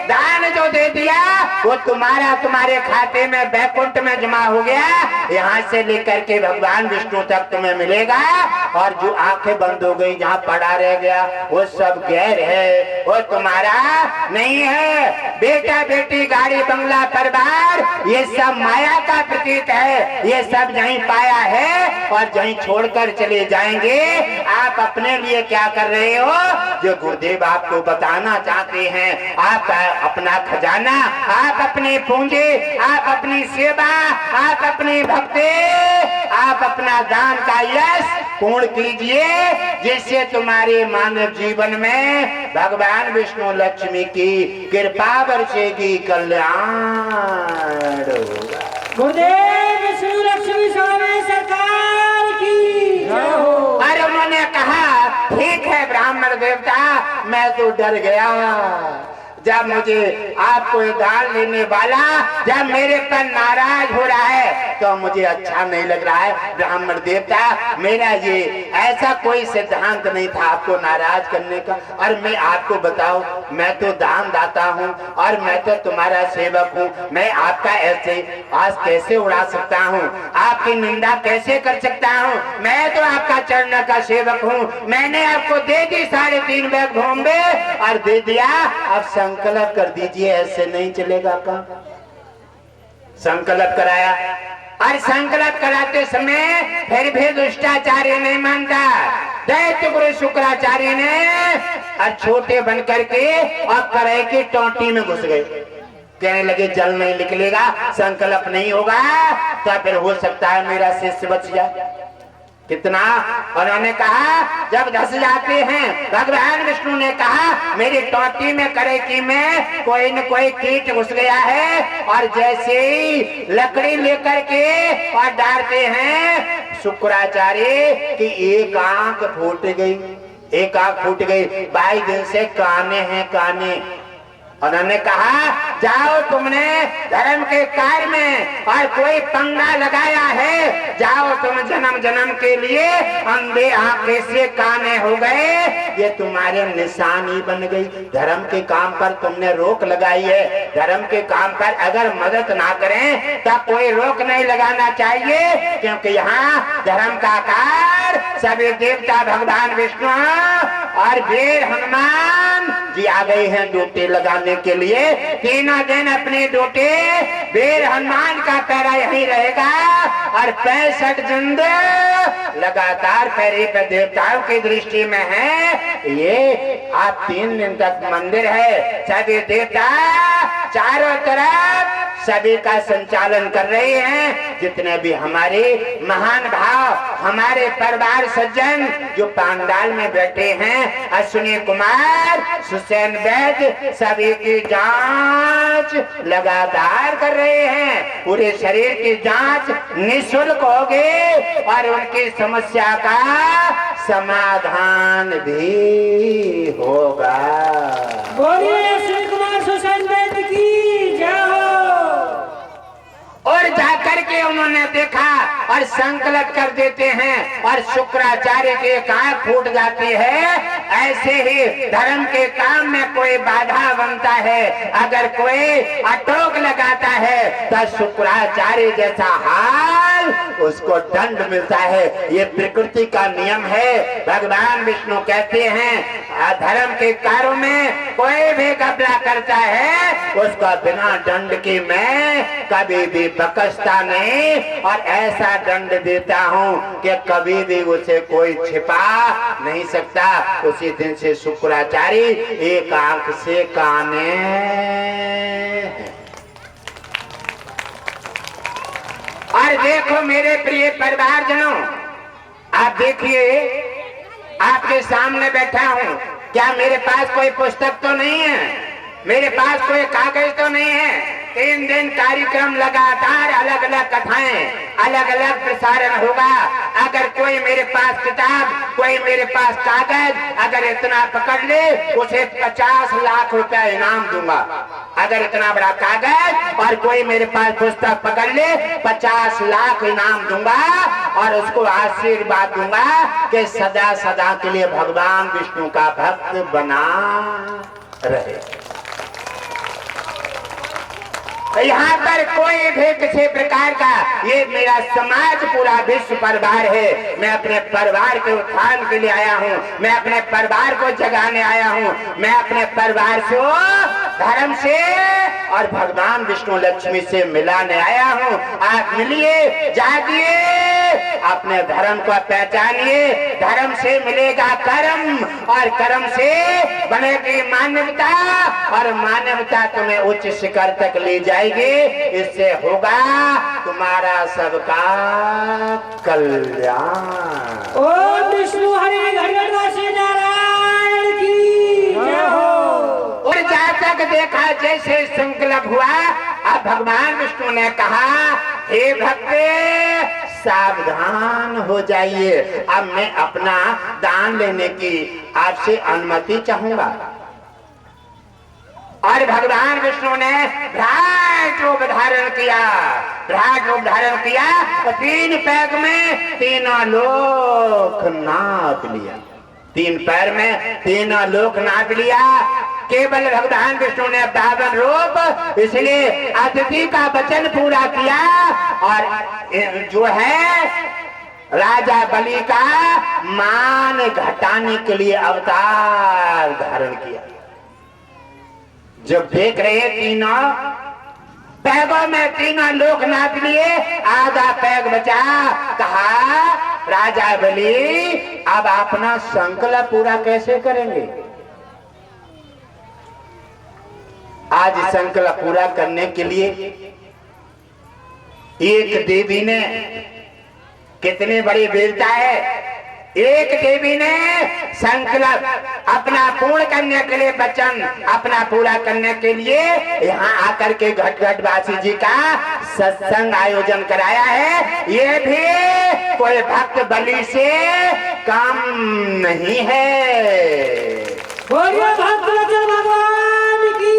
दान जो दे दिया वो तुम्हारे खाते में बैकुंठ में जमा हो गया, यहाँ से लेकर के भगवान विष्णु तक तुम्हें मिलेगा। और जो आंखें बंद हो गई, जहाँ पड़ा रह गया, वो सब गैर है, वो तुम्हारा नहीं है। बेटा बेटी गाड़ी बंगला परिवार ये सब माया का प्रतीक है, ये सब जहीं पाया है और जहीं छोड़कर चले जाएंगे। आप अपने लिए क्या कर रहे हो जो गुरुदेव आपको बताना चाहते हैं? आप अपना खजाना, आप अपनी पूंजी, आप अपनी सेवा, आप अपनी भक्ति, आप अपना दान का यश पूर्ण कीजिए, जिससे तुम्हारे मानव जीवन में भगवान विष्णु लक्ष्मी की कृपा बरसेगी, कल्याण होगा। गुरुदेव विष्णु लक्ष्मी स्वामी सरकार की जय हो। अरे उन्होंने कहा ठीक है ब्राह्मण देवता, मैं तो डर गया जब मुझे आपको दान लेने वाला जब मेरे पर नाराज हो रहा है तो मुझे अच्छा नहीं लग रहा है। ब्राह्मण देवता, मेरा ये ऐसा कोई सिद्धांत नहीं था आपको नाराज करने का। और मैं आपको बताऊं, मैं तो दान दाता हूँ और मैं तो तुम्हारा सेवक हूँ। मैं आपका ऐसे आज कैसे उड़ा सकता हूँ, आपकी निंदा कैसे कर सकता हूँ? मैं तो आपका चरण का सेवक हूँ। मैंने आपको दे दी 3.5 बैग भोंबे और दे दिया, अब संकल्प कर दीजिए, ऐसे नहीं चलेगा काम। संकल्प कराया और संकल्प कराते समय फिर भी दुष्टाचार्य नहीं मानता। दैत्य गुरु शुक्राचार्य ने और छोटे बन करके और कराई की टोटी में घुस गए। कहने लगे जल नहीं निकलेगा, संकल्प नहीं होगा तो फिर हो सकता है मेरा शिष्य बच जाए। कितना उन्होंने कहा, जब धस जाते हैं, भगवान विष्णु ने कहा मेरी टोटी में करेकी में कोई न कोई कीट घुस गया है। और जैसे ही लकड़ी लेकर के और डालते हैं शुक्राचार्य की एक आंख फूट गई, एक आंख फूट गई। 22 दिन से काने हैं काने। उन्होंने कहा जाओ, तुमने धर्म के कार्य में और कोई पंगा लगाया है, जाओ तुम जन्म जन्म के लिए अंधे आंखें से काने हो गए, ये तुम्हारे निशानी बन गई। धर्म के काम पर तुमने रोक लगाई है। धर्म के काम पर अगर मदद ना करें तब कोई रोक नहीं लगाना चाहिए, क्योंकि यहाँ धर्म का कार्य सभी देवता भगवान विष्णु और वीर हनुमान जी आ गए हैं ड्यूटी लगाने के लिए। तीनों दिन अपनी ड्यूटी वीर हनुमान का पैरा यही रहेगा और 65 दिन लगातार पैरे पे देवताओं की दृष्टि में है। ये आप 3 दिन तक मंदिर है, सभी देवता चारों तरफ सभी का संचालन कर रहे हैं। जितने भी हमारे महान भाव, हमारे परिवार सज्जन जो पंडाल में बैठे हैं, अश्विनी कुमार, सुसैन वैद्य, सभी की जांच लगातार कर रहे हैं। पूरे शरीर की जांच निःशुल्क होगी और उनकी समस्या का समाधान भी होगा। बोलिए अश्विनी कुमार सुसैन वैद्य की जय हो। और जाकर के उन्होंने देखा और संकल्प कर देते हैं और शुक्राचार्य की आंख फूट जाती है। ऐसे ही धर्म के काम में कोई बाधा बनता है, अगर कोई अटोक लगाता है तो शुक्राचार्य जैसा हाल उसको दंड मिलता है। ये प्रकृति का नियम है। भगवान विष्णु कहते हैं धर्म के कार्यों में कोई भी घपला करता है उसका बिना दंड के मैं कभी भी बख्शता नहीं और ऐसा दंड देता हूँ कि कभी भी उसे कोई छिपा नहीं सकता। उसी दिन से शुक्राचार्य एक आंख से काने। और देखो मेरे प्रिय परिवारजनों, आप देखिए आपके सामने बैठा हूँ, क्या मेरे पास कोई पुस्तक तो नहीं है, मेरे पास कोई कागज तो नहीं है, 3 दिन कार्यक्रम लगातार, अलग अलग कथाएं, अलग अलग प्रसारण होगा। अगर कोई मेरे पास किताब, कोई मेरे पास कागज अगर इतना पकड़ ले, उसे 50 लाख रुपया इनाम दूंगा। अगर इतना बड़ा कागज और कोई मेरे पास पुस्तक पकड़ ले, 50 लाख इनाम दूंगा और उसको आशीर्वाद दूंगा कि सदा सदा के लिए भगवान विष्णु का भक्त बना रहे। यहाँ पर कोई भी किसी प्रकार का, ये मेरा समाज पूरा विश्व परिवार है। मैं अपने परिवार के उत्थान के लिए आया हूँ, मैं अपने परिवार को जगाने आया हूँ, मैं अपने परिवार को धर्म से और भगवान विष्णु लक्ष्मी से मिलाने आया हूँ। आप मिलिए, जागिए, अपने धर्म को पहचानिए। धर्म से मिलेगा कर्म और कर्म से बनेगी मानवता और मानवता तुम्हें उच्च शिखर तक ले जाएगी। इससे होगा तुम्हारा सबका कल्याण। ओम विष्णु हरे घटघटवासी नारायण की जय हो। और जहाँ तक देखा जैसे संकल्प हुआ, अब भगवान विष्णु ने कहा, हे भक्त सावधान हो जाइए। अब मैं अपना दान लेने की आपसे अनुमति चाहूंगा। और भगवान विष्णु ने विराट रूप धारण किया, विराट रूप धारण किया और 3 पैर में तीनों लोक नाप लिया। 3 पैर में तीनों लोक नाप लिया। केवल भगवान विष्णु ने 52 रूप, इसलिए अतिथि का वचन पूरा किया और जो है राजा बलि का मान घटाने के लिए अवतार धारण किया। जब देख रहे तीनों पैगों में तीनों लोग नाप लिए, आधा पैग बचा। कहा, राजा बलि अब अपना संकल्प पूरा कैसे करेंगे? आज संकल्प पूरा करने के लिए एक देवी ने, कितनी बड़ी वीरता है, एक देवी ने संकल्प अपना पूर्ण करने के लिए, वचन अपना पूरा करने के लिए यहाँ आकर के घटघटवासी जी का सत्संग आयोजन कराया है। ये भी कोई भक्त बलि से कम नहीं है। बोलिए भक्त भगवान की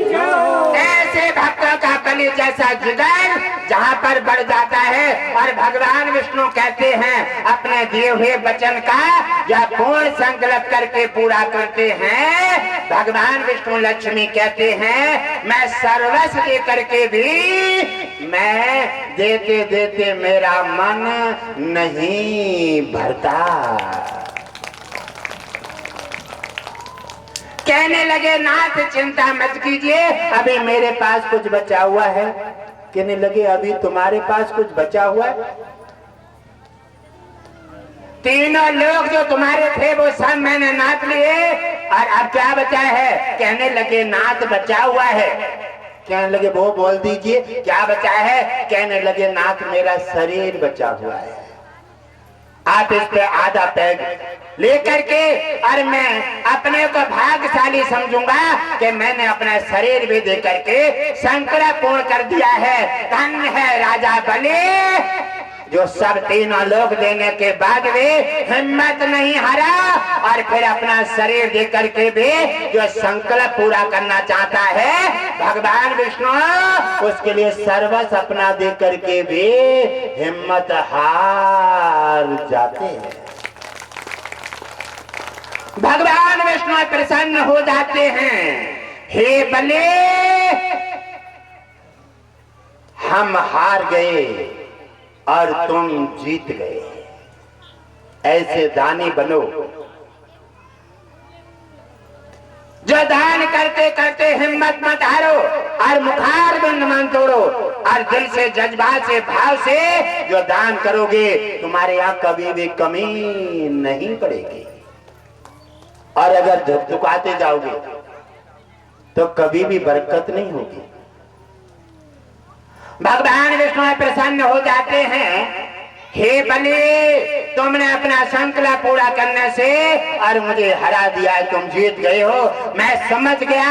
जय हो। ऐसे भक्तों का बलि जैसा जिगर जहाँ पर बढ़ जाता है। और भगवान विष्णु कहते हैं अपने दिए हुए वचन का जब पूर्ण संकल्प करके पूरा करते हैं, भगवान विष्णु लक्ष्मी कहते हैं मैं सर्वस्व दे करके भी मैं देते देते मेरा मन नहीं भरता। कहने लगे, नाथ चिंता मत कीजिए, अभी मेरे पास कुछ बचा हुआ है। कहने लगे, अभी तुम्हारे पास कुछ बचा हुआ है? तीनों लोग जो तुम्हारे थे वो सब मैंने नाप लिए और अब क्या बचा है? कहने लगे, नाथ बचा हुआ है। कहने लगे, वो बोल दीजिए क्या बचा है? कहने लगे, नाथ मेरा शरीर बचा हुआ है। आप इस पे आधा पैग लेकर के और मैं अपने को भाग्यशाली समझूंगा कि मैंने अपना शरीर भी दे करके संकल्प पूर्ण कर दिया है। धन्य है राजा बलि जो सब तीनों लोग देने के बाद भी हिम्मत नहीं हारा और फिर अपना शरीर दे करके भी जो संकल्प पूरा करना चाहता है। भगवान विष्णु उसके लिए सर्वस्व अपना दे करके भी हिम्मत हार जाते हैं। भगवान विष्णु प्रसन्न हो जाते हैं। हे बलि, हम हार गए और तुम जीत गए। ऐसे दानी बनो जो दान करते करते हिम्मत मत हारो और मुखार बिंद मन तोड़ो और दिल से जज्बात से भाव से जो दान करोगे तुम्हारे यहाँ कभी भी कमी नहीं पड़ेगी। और अगर झुकाते जाओगे तो कभी भी बरकत नहीं होगी। भगवान विष्णु प्रसन्न हो जाते हैं। हे बलि, तुमने अपना संकल्प पूरा करने से और मुझे हरा दिया है, तुम जीत गए हो। मैं समझ गया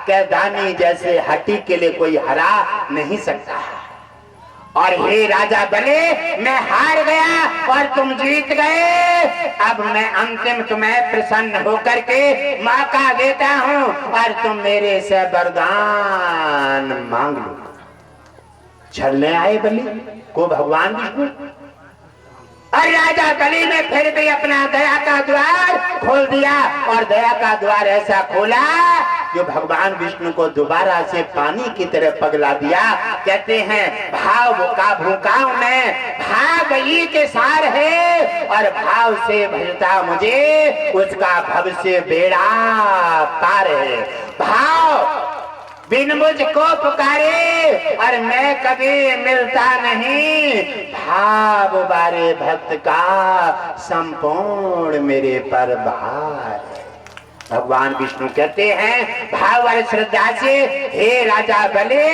कैदानी जैसे हड्डी के लिए कोई हरा नहीं सकता। और हे राजा बले, मैं हार गया और तुम जीत गए। अब मैं अंतिम तुम्हें प्रसन्न होकर के मौका देता हूं और तुम मेरे से वरदान मांग लो। छलने आए बलि को भगवान विष्णु, और राजा बलि ने फिर भी अपना दया का द्वार खोल दिया और दया का द्वार ऐसा खोला जो भगवान विष्णु को दोबारा से पानी की तरह पगला दिया। कहते हैं भाव का भूखाऊ में भाव ही के सार है, और भाव से भजता मुझे उसका भव से बेड़ा पार है। भाव बिन मुझको पुकारे और मैं कभी मिलता नहीं, भाव बारे भक्त का संपूर्ण मेरे पर भार। भगवान विष्णु कहते हैं भाव और श्रद्धा से, हे राजा बले,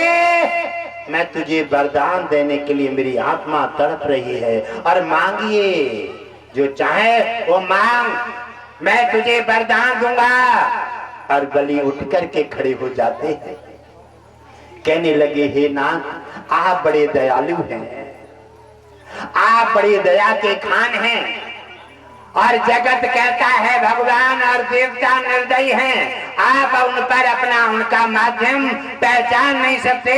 मैं तुझे वरदान देने के लिए मेरी आत्मा तड़प रही है, और मांगिए जो चाहे वो मांग, मैं तुझे वरदान दूंगा। और बलि उठ करके खड़े हो जाते हैं, कहने लगे हे नाथ, आप बड़े दयालु हैं, आप बड़े दया के खान हैं, और जगत कहता है भगवान और देवता निर्दयी हैं। आप उन पर अपना उनका माध्यम पहचान नहीं सकते।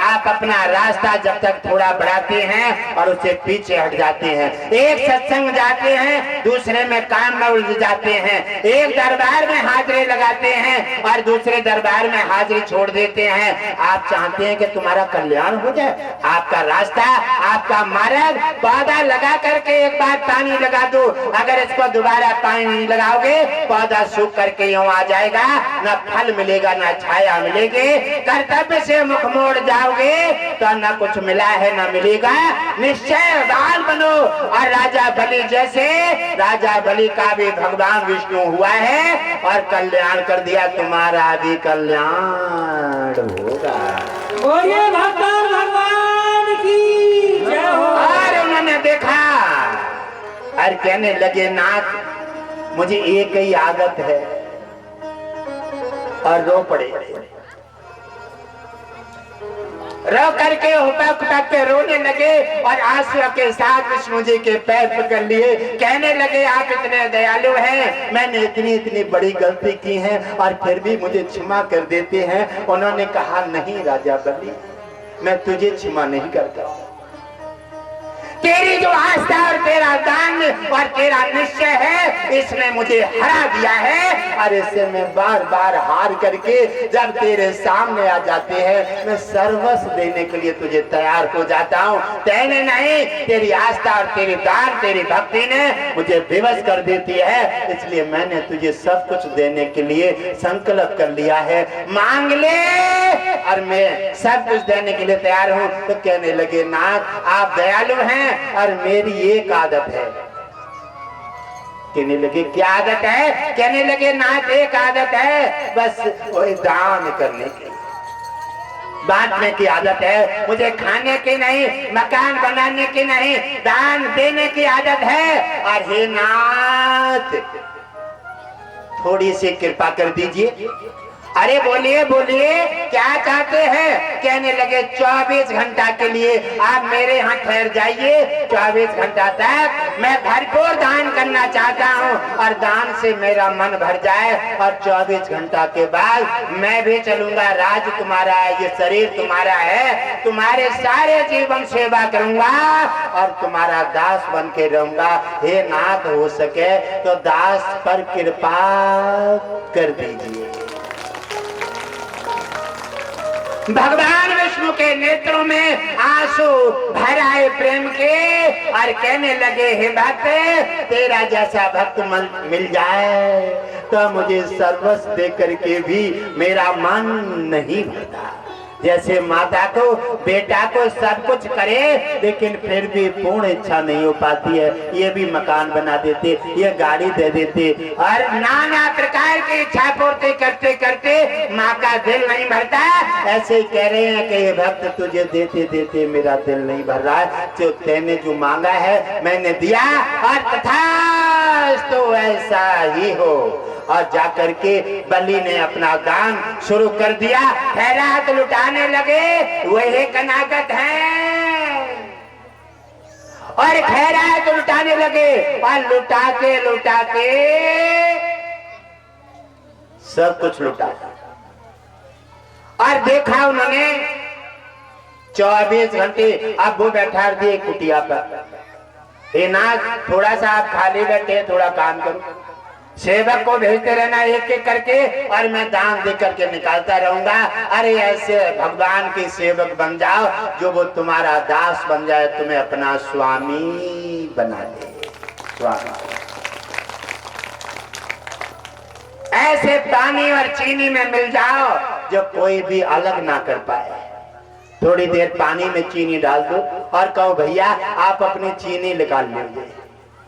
आप अपना रास्ता जब तक थोड़ा बढ़ाते हैं और उससे पीछे हट जाते हैं। एक सत्संग जाते हैं, दूसरे में काम में उलझ जाते हैं। एक दरबार में हाजिरी लगाते हैं और दूसरे दरबार में हाजिरी छोड़ देते हैं। आप चाहते हैं कि तुम्हारा कल्याण हो जाए, आपका रास्ता, आपका मार्ग, पौधा लगा करके एक बार पानी लगा दो, अगर इसको दोबारा पानी नहीं लगाओगे पौधा सूख करके यूं आ जाएगा, न फल मिलेगा न छाया मिलेगी। कर्तव्य से मुख मोड़ जाओगे तो न कुछ मिला है न मिलेगा। निश्चय दान बनो, और राजा बलि जैसे राजा बलि का भी भगवान विष्णु हुआ है और कल्याण कर दिया, तुम्हारा भी कल्याण होगा। बोलिए भगवान की जय हो। और उन्होंने देखा और कहने लगे नाथ, मुझे एक ही आदत है, और रो पड़े। रो करके हुपक के रोने लगे और आंसू के साथ विष्णु जी के पैर पकड़ लिए। कहने लगे आप इतने दयालु हैं, मैंने इतनी बड़ी गलती की है और फिर भी मुझे क्षमा कर देते हैं। उन्होंने कहा नहीं राजा बलि, मैं तुझे क्षमा नहीं करता। तेरी जो आस्था और तेरा दान और तेरा निश्चय है, इसने मुझे हरा दिया है, और इससे मैं बार बार हार करके जब तेरे सामने आ जाते हैं, मैं सर्वस्व देने के लिए तुझे तैयार हो जाता हूँ। तेने नहीं, तेरी आस्था और तेरी दान, तेरी भक्ति ने मुझे विवश कर देती है, इसलिए मैंने तुझे सब कुछ देने के लिए संकल्प कर लिया है। मांग ले और मैं सब कुछ देने के लिए तैयार हूँ। तो कहने लगे नाथ, आप दयालु हैं और मेरी एक आदत है। कहने लगे क्या आदत है? कहने लगे नाथ, एक आदत है, बस वही दान करने की, बांटने की आदत है। मुझे खाने की नहीं, मकान बनाने की नहीं, दान देने की आदत है। और हे नाथ, थोड़ी सी कृपा कर दीजिए। अरे बोलिए बोलिए, क्या चाहते हैं? कहने लगे 24 घंटा के लिए आप मेरे यहाँ ठहर जाइए। 24 घंटा तक मैं भरपूर दान करना चाहता हूँ और दान से मेरा मन भर जाए, और 24 घंटा के बाद मैं भी चलूंगा। राज तुम्हारा है, ये शरीर तुम्हारा है, तुम्हारे सारे जीवन सेवा करूंगा और तुम्हारा दास बन के रहूंगा। हे नाथ, हो सके तो दास पर कृपा कर दीजिए। भगवान विष्णु के नेत्रों में आंसू भर आए प्रेम के, और कहने लगे हे भक्त, तेरा जैसा भक्त मिल जाए तो मुझे सर्वस्व दे करके भी मेरा मन नहीं भरता। जैसे माता को बेटा को सब कुछ करे लेकिन फिर भी पूर्ण इच्छा नहीं हो पाती है, ये भी मकान बना देते, ये गाड़ी दे देते, और नाना प्रकार की इच्छा पूर्ति करते करते माँ का दिल नहीं भरता। ऐसे ही कह रहे हैं कि ये भक्त, तुझे देते देते मेरा दिल नहीं भर रहा है। जो तैने जो मांगा है मैंने दिया, और तथा बस तो ऐसा ही हो। और जाकर के बलि ने अपना दान शुरू कर दिया। खैरात लुटाने लगे, वही कनागत है। और खैरात लुटाने लगे और लुटाते सब कुछ लुटा और देखा उन्होंने 24 घंटे। अब वो बैठा दिए कुटिया पर, हे नाथ थोड़ा सा आप खाली बैठे, थोड़ा काम करो। सेवक को भेजते रहना एक एक करके, और मैं दान दे करके निकालता रहूंगा। अरे ऐसे भगवान के सेवक बन जाओ जो वो तुम्हारा दास बन जाए, तुम्हें अपना स्वामी बना दे। स्वामी ऐसे पानी और चीनी में मिल जाओ जो कोई भी अलग ना कर पाए। थोड़ी देर पानी में चीनी डाल दो और कहो भैया आप अपनी चीनी निकाल लीजिए,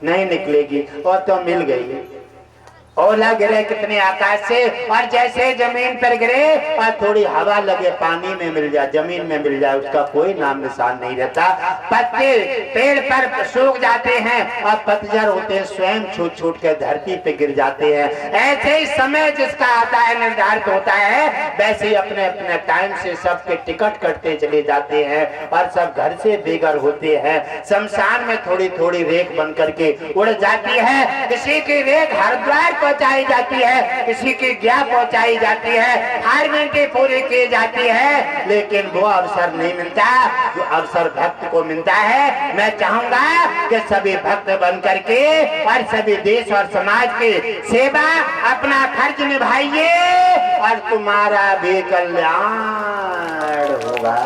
नहीं निकलेगी। और तो मिल गई। ओला गिरे कितने आकाश से, और जैसे जमीन पर गिरे और थोड़ी हवा लगे पानी में मिल जाए, जमीन में मिल जाए, उसका कोई नाम निशान नहीं रहता। पत्ते पेड़ पर सूख जाते हैं और पतझड़ होते हैं, स्वयं छूट छूट के धरती पे गिर जाते हैं। ऐसे ही समय जिसका आता है निर्धारित होता है, वैसे ही अपने अपने टाइम से सबके टिकट कटते चले जाते हैं और सब घर से बेघर होते हैं। शमशान में थोड़ी थोड़ी रेख बन करके उड़ जाती है। किसी की रेख हरिद्वार पहुंचाई जाती है, किसी की गया पहुंचाई जाती है, हर मिनटे पूरी की जाती है, लेकिन वो अवसर नहीं मिलता जो अवसर भक्त को मिलता है। मैं चाहूंगा कि सभी भक्त बन करके और सभी देश और समाज की सेवा अपना फर्ज निभाइए और तुम्हारा भी कल्याण होगा।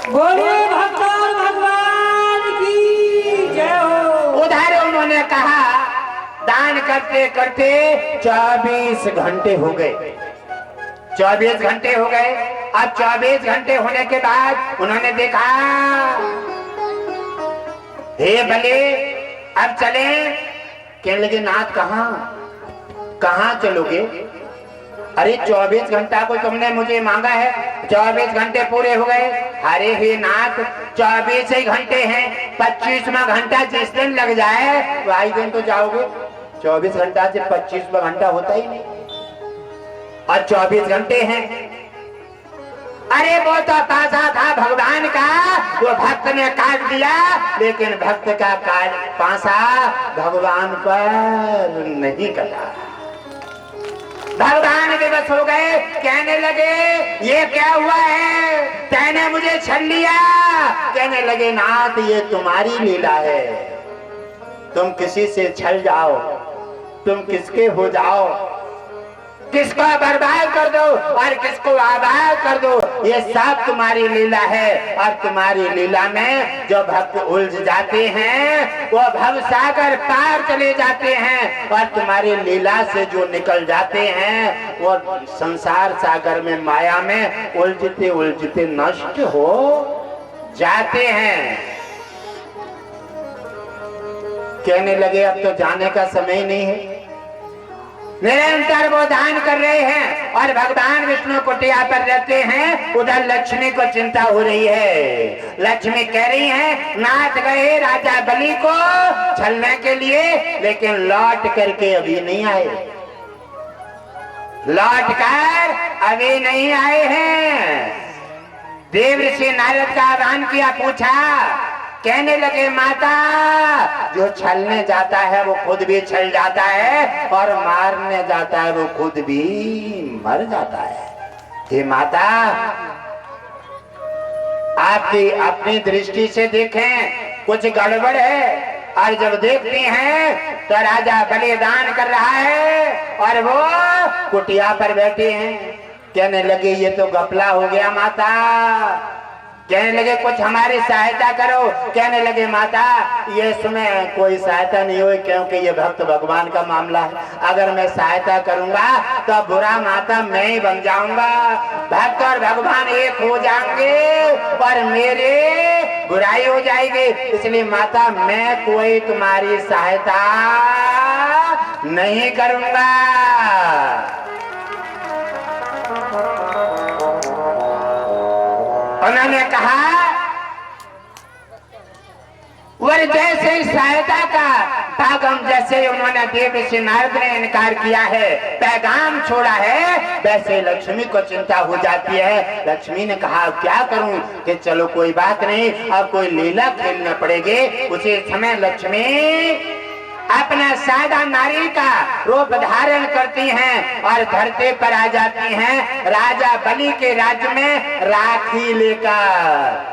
बोलिए भक्त और भगवान की जय हो। उधर उन्होंने कहा दान करते करते 24 घंटे हो गए। 24 घंटे हो गए। अब 24 घंटे होने के बाद उन्होंने देखा, हे भले अब चले। कहने लगे नाथ कहाँ चलोगे? अरे 24 घंटा को तुमने मुझे मांगा है, 24 घंटे पूरे हो गए। अरे हे नाथ 24 ही घंटे हैं, 25वां घंटा जिस दिन लग जाए वही दिन तो जाओगे। 24 घंटा से 25वां घंटा होता ही नहीं, और 24 घंटे हैं। अरे वो तो पासा था भगवान का, वो भक्त ने काट दिया, लेकिन भक्त का पासा भगवान पर नहीं कटा। भगवान विवश हो गए, कहने लगे ये क्या हुआ है, तैने मुझे छल लिया। कहने लगे नाथ ये तुम्हारी लीला है, तुम किसी से छल जाओ, तुम किसके हो जाओ, किसको बर्बाद कर दो और किसको आबाद कर दो, ये सब तुम्हारी लीला है। और तुम्हारी लीला में जो भक्त उलझ जाते हैं वो भव सागर पार चले जाते हैं, और तुम्हारी लीला से जो निकल जाते हैं वो संसार सागर में माया में उलझते उलझते नष्ट हो जाते हैं। कहने लगे अब तो जाने का समय नहीं है। निरंतर वो दान कर रहे हैं और भगवान विष्णु कुटिया पर रहते हैं। उधर लक्ष्मी को चिंता हो रही है। लक्ष्मी कह रही है नाथ गए राजा बलि को छलने के लिए, लेकिन लौट करके अभी नहीं आए, लौट कर अभी नहीं आए हैं। देव ऋषि नारद का आह्वान किया, पूछा, कहने लगे माता जो छलने जाता है वो खुद भी छल जाता है और मारने जाता है वो खुद भी मर जाता है। हे माता आपकी अपनी दृष्टि से देखें कुछ गड़बड़ है। और जब देखती हैं तो राजा बलिदान कर रहा है और वो कुटिया पर बैठे हैं। कहने लगे ये तो घपला हो गया माता। कहने लगे कुछ हमारी सहायता करो। कहने लगे माता ये इसमें कोई सहायता नहीं हुई, क्योंकि ये भक्त भगवान का मामला है। अगर मैं सहायता करूंगा तो बुरा माता मैं ही बन जाऊंगा, भक्त और भगवान एक हो जाएंगे और मेरे बुराई हो जाएगी। इसलिए माता मैं कोई तुम्हारी सहायता नहीं करूंगा। उन्होंने कहा और जैसे ही सहायता का भाग हम जैसे उन्होंने देव ऋषि नारद ने इनकार किया है, पैगाम छोड़ा है, वैसे लक्ष्मी को चिंता हो जाती है। लक्ष्मी ने कहा क्या करूं कि चलो कोई बात नहीं, अब कोई लीला खेलना पड़ेगी। उसी समय लक्ष्मी अपना सादा नारी का रूप धारण करती हैं और धरती पर आ जाती हैं राजा बलि के राज्य में राखी लेकर।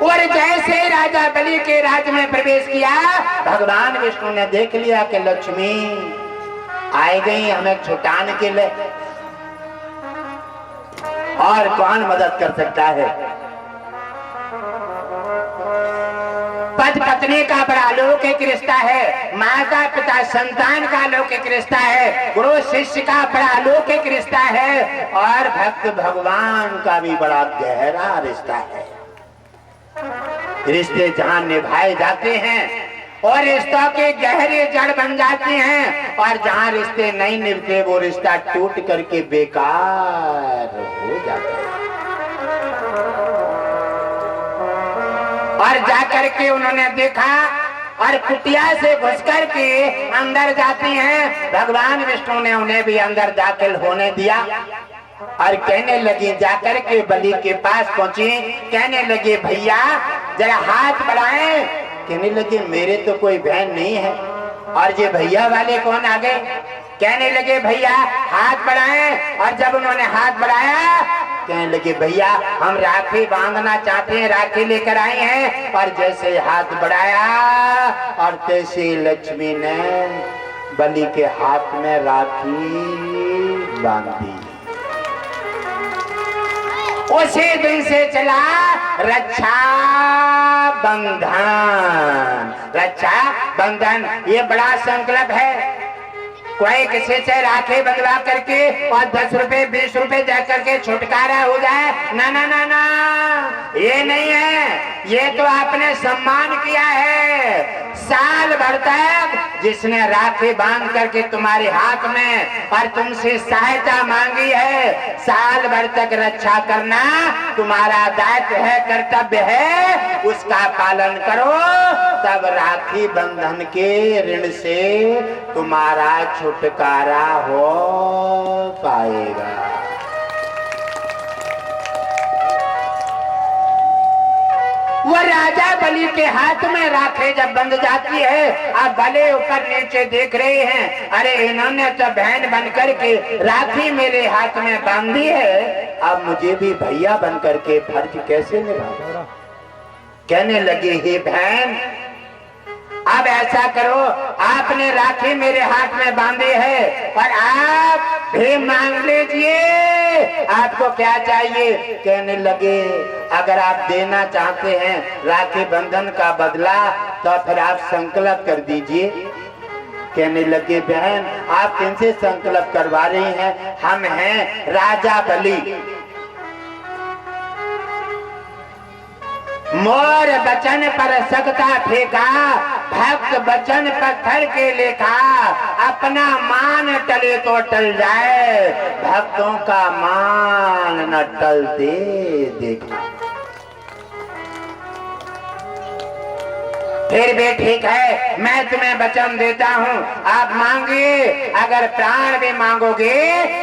और जैसे राजा बलि के राज्य में प्रवेश किया, भगवान विष्णु ने देख लिया कि लक्ष्मी आई गई हमें छुटाने के लिए, और कौन मदद कर सकता है। पति पत्नी का बड़ा अलौकिक रिश्ता है, माता पिता संतान का अलौकिक रिश्ता है, गुरु शिष्य का बड़ा अलौकिक रिश्ता है, और भक्त भगवान का भी बड़ा गहरा रिश्ता है। रिश्ते जहां निभाए जाते हैं और रिश्तों के गहरे जड़ बन जाते हैं, और जहां रिश्ते नहीं निभते वो रिश्ता टूट करके बेकार हो जाता है। और जाकर के उन्होंने देखा और कुटिया से घुस कर के अंदर जाती हैं। भगवान विष्णु ने उन्हें भी अंदर दाखिल होने दिया और कहने लगी, जाकर के बलि के पास पहुंची, कहने लगे भैया जरा हाथ बढ़ाएं। कहने लगे मेरे तो कोई बहन नहीं है। और ये भैया वाले कौन आ गए? कहने लगे भैया हाथ बढ़ाएं। और जब उन्होंने हाथ बढ़ाया, कहने लगे भैया हम राखी बांधना चाहते हैं, राखी लेकर आए हैं। और जैसे हाथ बढ़ाया और तैसे लक्ष्मी ने बलि के हाथ में राखी बांधी। उसी दिन से चला रक्षा बंधन। रक्षा बंधन ये बड़ा संकल्प है। कोई किसी से राखी बंधवा करके और 10 रुपए 20 रुपए दे करके छुटकारा हो जाए, ना ना ना ना, ये नहीं है। ये तो आपने सम्मान किया है। साल भर तक जिसने राखी बांध करके तुम्हारे हाथ में और तुमसे सहायता मांगी है, साल भर तक रक्षा करना तुम्हारा दायित्व है, कर्तव्य है, उसका पालन करो। तब राखी बंधन के ऋण से तुम्हारा छुटकारा हो पाएगा। वो राजा बलि के हाथ में राखी जब बंध जाती है, अब भले ऊपर नीचे देख रहे हैं, अरे इन्होंने तो बहन बन करके राखी मेरे हाथ में बांधी है, अब मुझे भी भैया बन करके फर्ज कैसे निभाऊं। कहने लगे हे बहन अब ऐसा करो, आपने राखी मेरे हाथ में बांधी है और आप भी मांग लीजिए, आपको क्या चाहिए। कहने लगे अगर आप देना चाहते हैं राखी बंधन का बदला तो फिर आप संकल्प कर दीजिए। कहने लगे बहन आप किनसे संकल्प करवा रही हैं? हम हैं राजा बलि। मोर बचन पर सकता फेंका, भक्त बचन पत्थर के लेखा, अपना मान टले तो टल जाए, भक्तों का मान न टलते देखा। फिर भी ठीक है, मैं तुम्हें वचन देता हूँ, आप मांगिए, अगर प्राण भी मांगोगे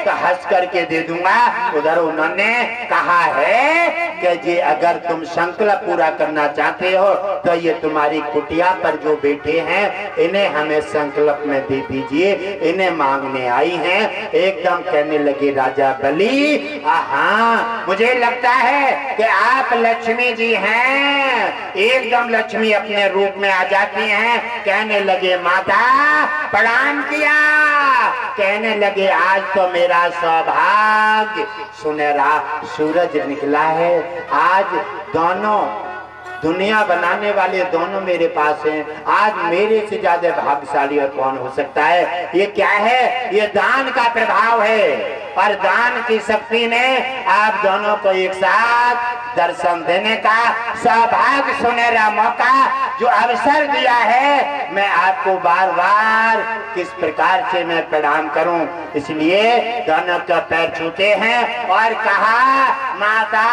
तो हंस करके दे दूंगा। उधर उन्होंने कहा है कि जी अगर तुम संकल्प पूरा करना चाहते हो तो ये तुम्हारी कुटिया पर जो बैठे हैं इन्हें हमें संकल्प में दे दीजिए, इन्हें मांगने आई हैं। एकदम कहने लगे राजा बलि हाँ मुझे लगता है कि आप लक्ष्मी जी हैं। एकदम लक्ष्मी अपने रूप में आ जाती हैं। कहने लगे माता प्रणाम किया। कहने लगे आज तो मेरा सौभाग्य सुनहरा सूरज निकला है, आज दोनों दुनिया बनाने वाले दोनों मेरे पास हैं। आज मेरे से ज्यादा भाग्यशाली और कौन हो सकता है। ये क्या है? ये दान का प्रभाव है और दान की शक्ति ने आप दोनों को एक साथ दर्शन देने का सौभाग्य सुनहरा मौका जो अवसर दिया है, मैं आपको बार बार किस प्रकार से मैं प्रणाम करूं। इसलिए दोनों का पैर छूते हैं और कहा माता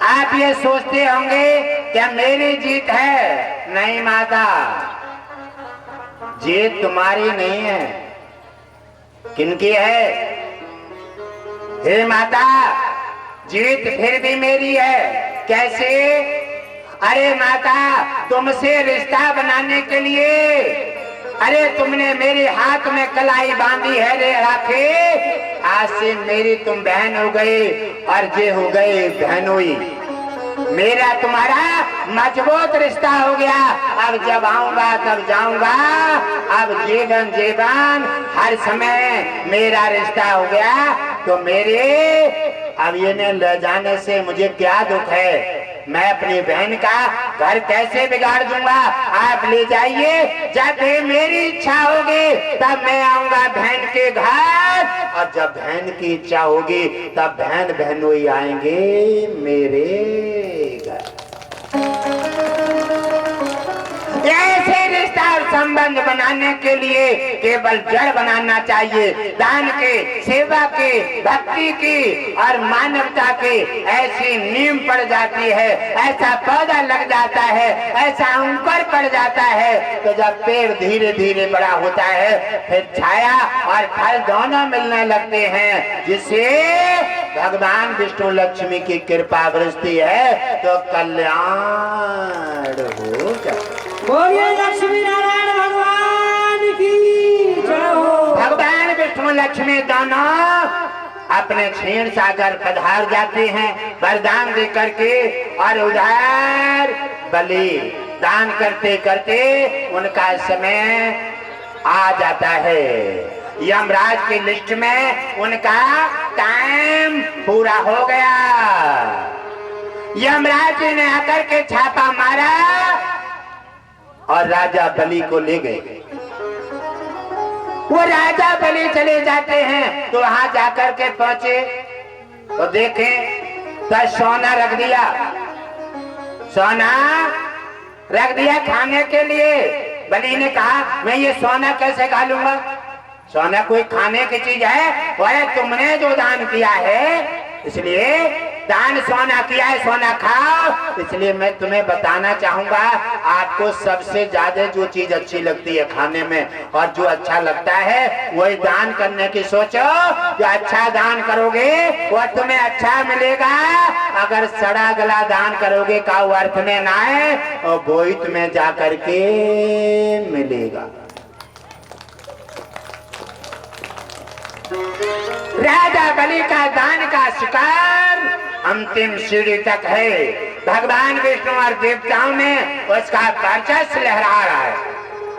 आप ये सोचते होंगे क्या मेरी जीत है? नहीं माता, जीत तुम्हारी नहीं है, किनकी है? हे माता, जीत फिर भी मेरी है। कैसे? अरे माता, तुमसे रिश्ता बनाने के लिए, अरे तुमने मेरे हाथ में कलाई बांधी है रे राखे, आज से मेरी तुम बहन हो गई और जे हो गए बहनोई। मेरा तुम्हारा मजबूत रिश्ता हो गया। अब जब आऊंगा तब जाऊंगा, अब जीवन जीवन हर समय मेरा रिश्ता हो गया। तो मेरे अब ये ने ले जाने से मुझे क्या दुख है? मैं अपनी बहन का घर कैसे बिगाड़ दूंगा? आप ले जाइए, जब भी मेरी इच्छा होगी तब मैं आऊंगा बहन के घर, और जब बहन की इच्छा होगी तब बहन बहनोई आएंगे मेरे घर। ऐसे रिश्ता और संबंध बनाने के लिए केवल जड़ बनाना चाहिए। दान के, सेवा के, भक्ति की और मानवता के ऐसी नींव पड़ जाती है, ऐसा पौधा लग जाता है, ऐसा अंकुर पड़ जाता है। तो जब पेड़ धीरे धीरे बड़ा होता है, फिर छाया और फल दोनों मिलने लगते हैं, जिससे भगवान विष्णु लक्ष्मी की कृपा बरसती है, तो कल्याण हो जाता। बोलिए लक्ष्मी नारायण भगवान की जय हो। भगवान विष्णु लक्ष्मी दोनों अपने क्षीण सागर पधार जाते हैं वरदान दे करके, और उधर बलि दान करते करते उनका समय आ जाता है। यमराज की लिस्ट में उनका टाइम पूरा हो गया। यमराज जी ने आकर के छापा मारा और राजा बलि को ले गए। वो राजा बलि चले जाते हैं, तो वहां जाकर के पहुंचे तो देखें तो सोना रख दिया, सोना रख दिया खाने के लिए। बलि ने कहा मैं ये सोना कैसे खा लूंगा? सोना कोई खाने की चीज है? वह तुमने जो दान किया है, इसलिए दान सोना किया है, सोना खाओ। इसलिए मैं तुम्हें बताना चाहूंगा, आपको सबसे ज्यादा जो चीज अच्छी लगती है खाने में और जो अच्छा लगता है वही दान करने की सोचो। जो अच्छा दान करोगे वह तुम्हें अच्छा मिलेगा। अगर सड़ा गला दान करोगे का अर्थ में ना है, और वही तुम्हें जा करके मिलेगा। राजा बलि का दान का शिकार अंतिम सीढ़ी तक है। भगवान विष्णु और देवताओं में उसका वर्चस्व लहरा रहा है,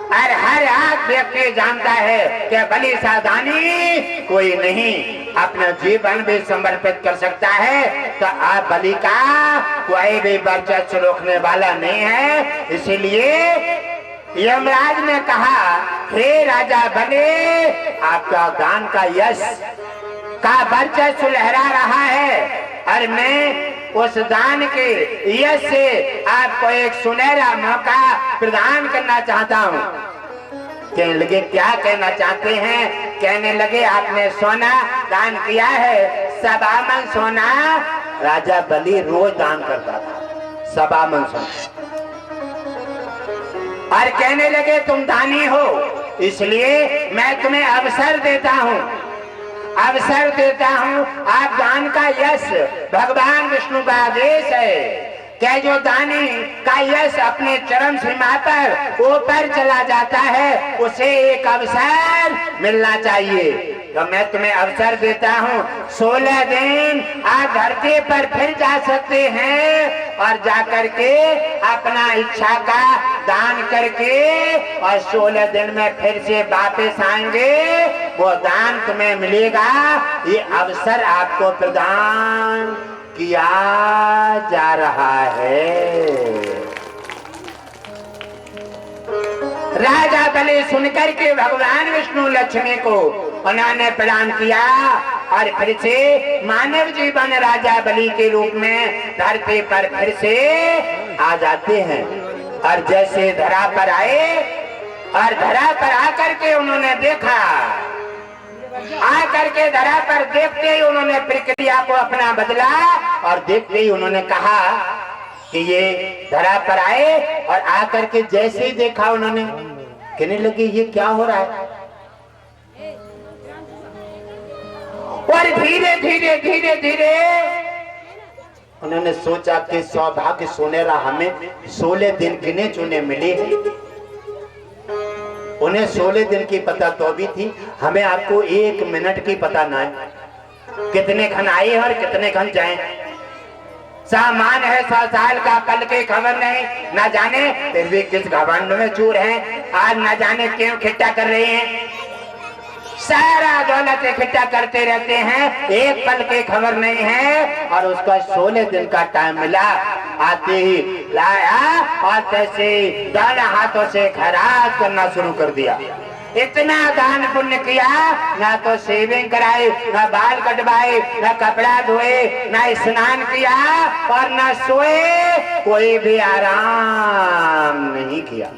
और हर एक व्यक्ति जानता है कि बलि सा दानी कोई नहीं, अपना जीवन भी समर्पित कर सकता है। तो आप बलि का कोई भी वर्चस्व रोकने वाला नहीं है। इसीलिए यमराज ने कहा, हे राजा बलि, आपका दान का यश का वर्चस्व लहरा रहा है, और मैं उस दान के यश से आपको एक सुनहरा मौका प्रदान करना चाहता हूँ। कहने लगे क्या कहना चाहते हैं? कहने लगे आपने सोना दान किया है, सबामन सोना। राजा बलि रोज दान करता था सबामन सोना, और कहने लगे तुम दानी हो, इसलिए मैं तुम्हें अवसर देता हूँ, अवसर देता हूँ। आप दान का यश भगवान विष्णु का आदेश है कि जो दानी का यश अपने चरम सीमा पर ऊपर चला जाता है, उसे एक अवसर मिलना चाहिए। तो मैं तुम्हें अवसर देता हूँ, 16 दिन आप धरती पर फिर जा सकते हैं, और जाकर के अपना इच्छा का दान करके, और 16 दिन में फिर से वापस आएंगे, वो दान तुम्हें मिलेगा। ये अवसर आपको प्रदान किया जा रहा है। राजा बलि सुनकर के भगवान विष्णु लक्ष्मी को उन्होंने प्रदान किया, और फिर से मानव जीवन राजा बलि के रूप में धरती पर फिर से आ जाते हैं। और जैसे धरा पर आए, और धरा पर आकर के उन्होंने देखा आ करके धरा पर देखते ही उन्होंने प्रक्रिया को अपना बदला और देखते ही उन्होंने कहा कि ये धरा पर आए और आकर के जैसे ही देखा उन्होंने कहने लगे ये क्या हो रहा है। और धीरे धीरे धीरे धीरे उन्होंने सोचा कि सौभाग्य सोनेरा हमें 16 दिन गिने चुने मिले। उन्हें 16 दिन की पता तो भी थी, हमें आपको 1 मिनट की पता ना है कितने घन आए और कितने घन जाए। सामान है 100 साल का, कल की खबर नहीं, ना जाने फिर भी किस घमंड में चूर हैं, आज ना जाने क्यों इकट्ठा कर रहे हैं। सारा दौलत इकट्ठा करते रहते हैं, एक पल की खबर नहीं है। और उसका 16 दिन का टाइम मिला, आते ही लाया और तैसे दोनों हाथों से खैरात करना शुरू कर दिया। इतना दान पुण्य किया, ना तो शेविंग कराई, ना बाल कटवाए, ना कपड़ा धोए, ना स्नान किया और ना सोए, कोई भी आराम नहीं किया।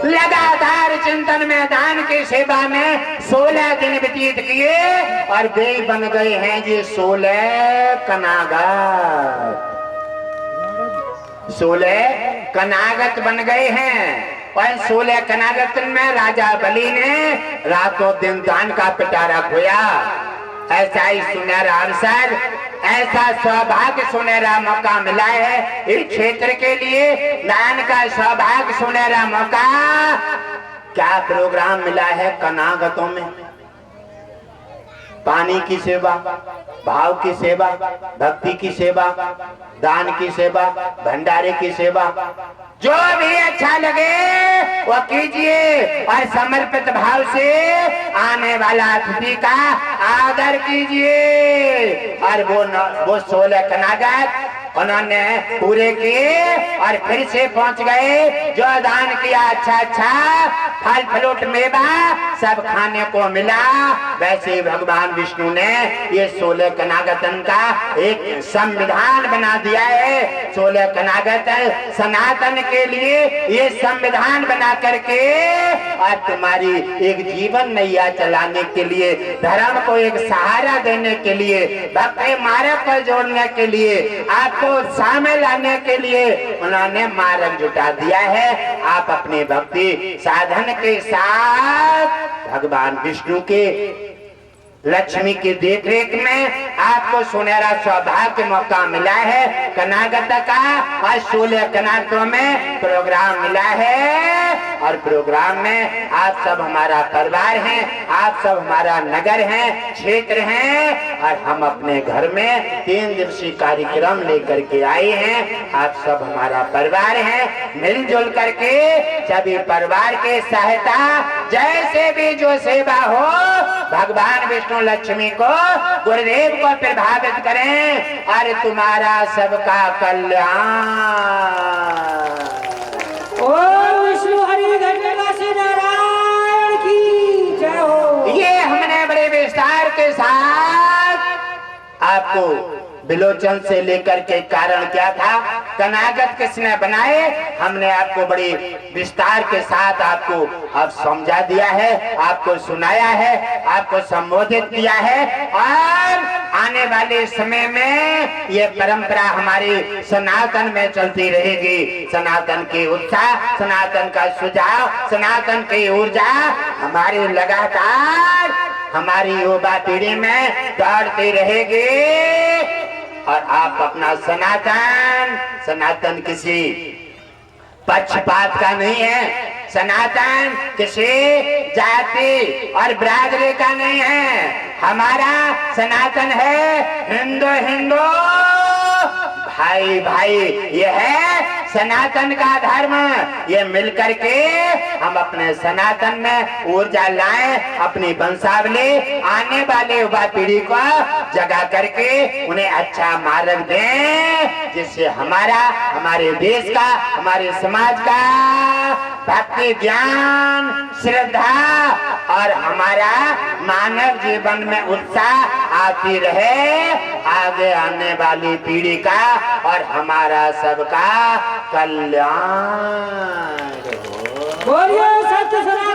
लगातार चिंतन में दान की सेवा में 16 दिन व्यतीत किए और वे बन गए हैं ये 16 कनागत। 16 कनागत बन गए हैं। और 16 कनागत में राजा बलि ने रातों दिन दान का पिटारा खोया। ऐसा ही सुनहरा अवसर, ऐसा सौभाग्य सुनहरा मौका मिला है इस क्षेत्र के लिए, दान का सौभाग्य सुनहरा मौका। क्या प्रोग्राम मिला है कनागतों में? पानी की सेवा, भाव की सेवा, भक्ति की सेवा, दान की सेवा, भंडारे की सेवा, जो भी अच्छा लगे वो कीजिए और समर्पित भाव से आने वाला अतिथि का आदर कीजिए। और वो 16 कनागत उन्होंने पूरे किए और फिर से पहुंच गए। जो दान किया अच्छा अच्छा फल फ्रूट मेवा सब खाने को मिला। वैसे भगवान विष्णु ने ये 16 कनागतन का एक संविधान बना दिया है। 16 कनागत सनातन के लिए ये संविधान बना करके और तुम्हारी एक जीवन नैया चलाने के लिए, धर्म को एक सहारा देने के लिए, भक्ति मार्ग पर जोड़ने के लिए, आपको शामिल लाने के लिए उन्होंने मार्ग जुटा दिया है। आप अपने भक्ति साधन के साथ भगवान विष्णु के लक्ष्मी की देखरेख में आपको सुनहरा सौभाग्य मौका मिला है कनागत का। और 16 कनागतों में प्रोग्राम मिला है और प्रोग्राम में आप सब हमारा परिवार हैं, आप सब हमारा नगर है, क्षेत्र है और हम अपने घर में 3 दिवसीय कार्यक्रम लेकर के आए हैं। आप सब हमारा परिवार है, मिलजुल करके सभी परिवार के सहायता जैसे भी जो सेवा हो भगवान विष्णु लक्ष्मी को, गुरुदेव को प्रभावित करें और तुम्हारा सबका कल्याण। ओम विष्णु हरि घटनासी नारायण की जय हो। ये हमने बड़े विस्तार के साथ आपको विलोचन से लेकर के कारण क्या था, कनागत किसने बनाए, हमने आपको बड़ी विस्तार के साथ आपको अब समझा दिया है, आपको सुनाया है, आपको संबोधित किया है। और आने वाले समय में ये परंपरा हमारी सनातन में चलती रहेगी। सनातन की उत्साह, सनातन का सुझाव, सनातन की ऊर्जा हमारी लगातार हमारी युवा पीढ़ी में दौड़ती रहेगी। और आप अपना सनातन किसी पक्षपात का नहीं है, सनातन किसी जाति और बिरादरी का नहीं है। हमारा सनातन है हिंदू हिंदू, भाई भाई, ये है सनातन का धर्म। ये मिलकर के हम अपने सनातन में ऊर्जा लाएं, अपनी वंशावली आने वाले युवा पीढ़ी को जगा करके उन्हें अच्छा मार्ग दें, जिससे हमारे देश का, हमारे समाज का भक्ति, ज्ञान, श्रद्धा और हमारा मानव जीवन में उत्साह आती रहे, आगे आने वाली पीढ़ी का और हमारा सबका कल्याण हो। बोलिए सत्य सनातन।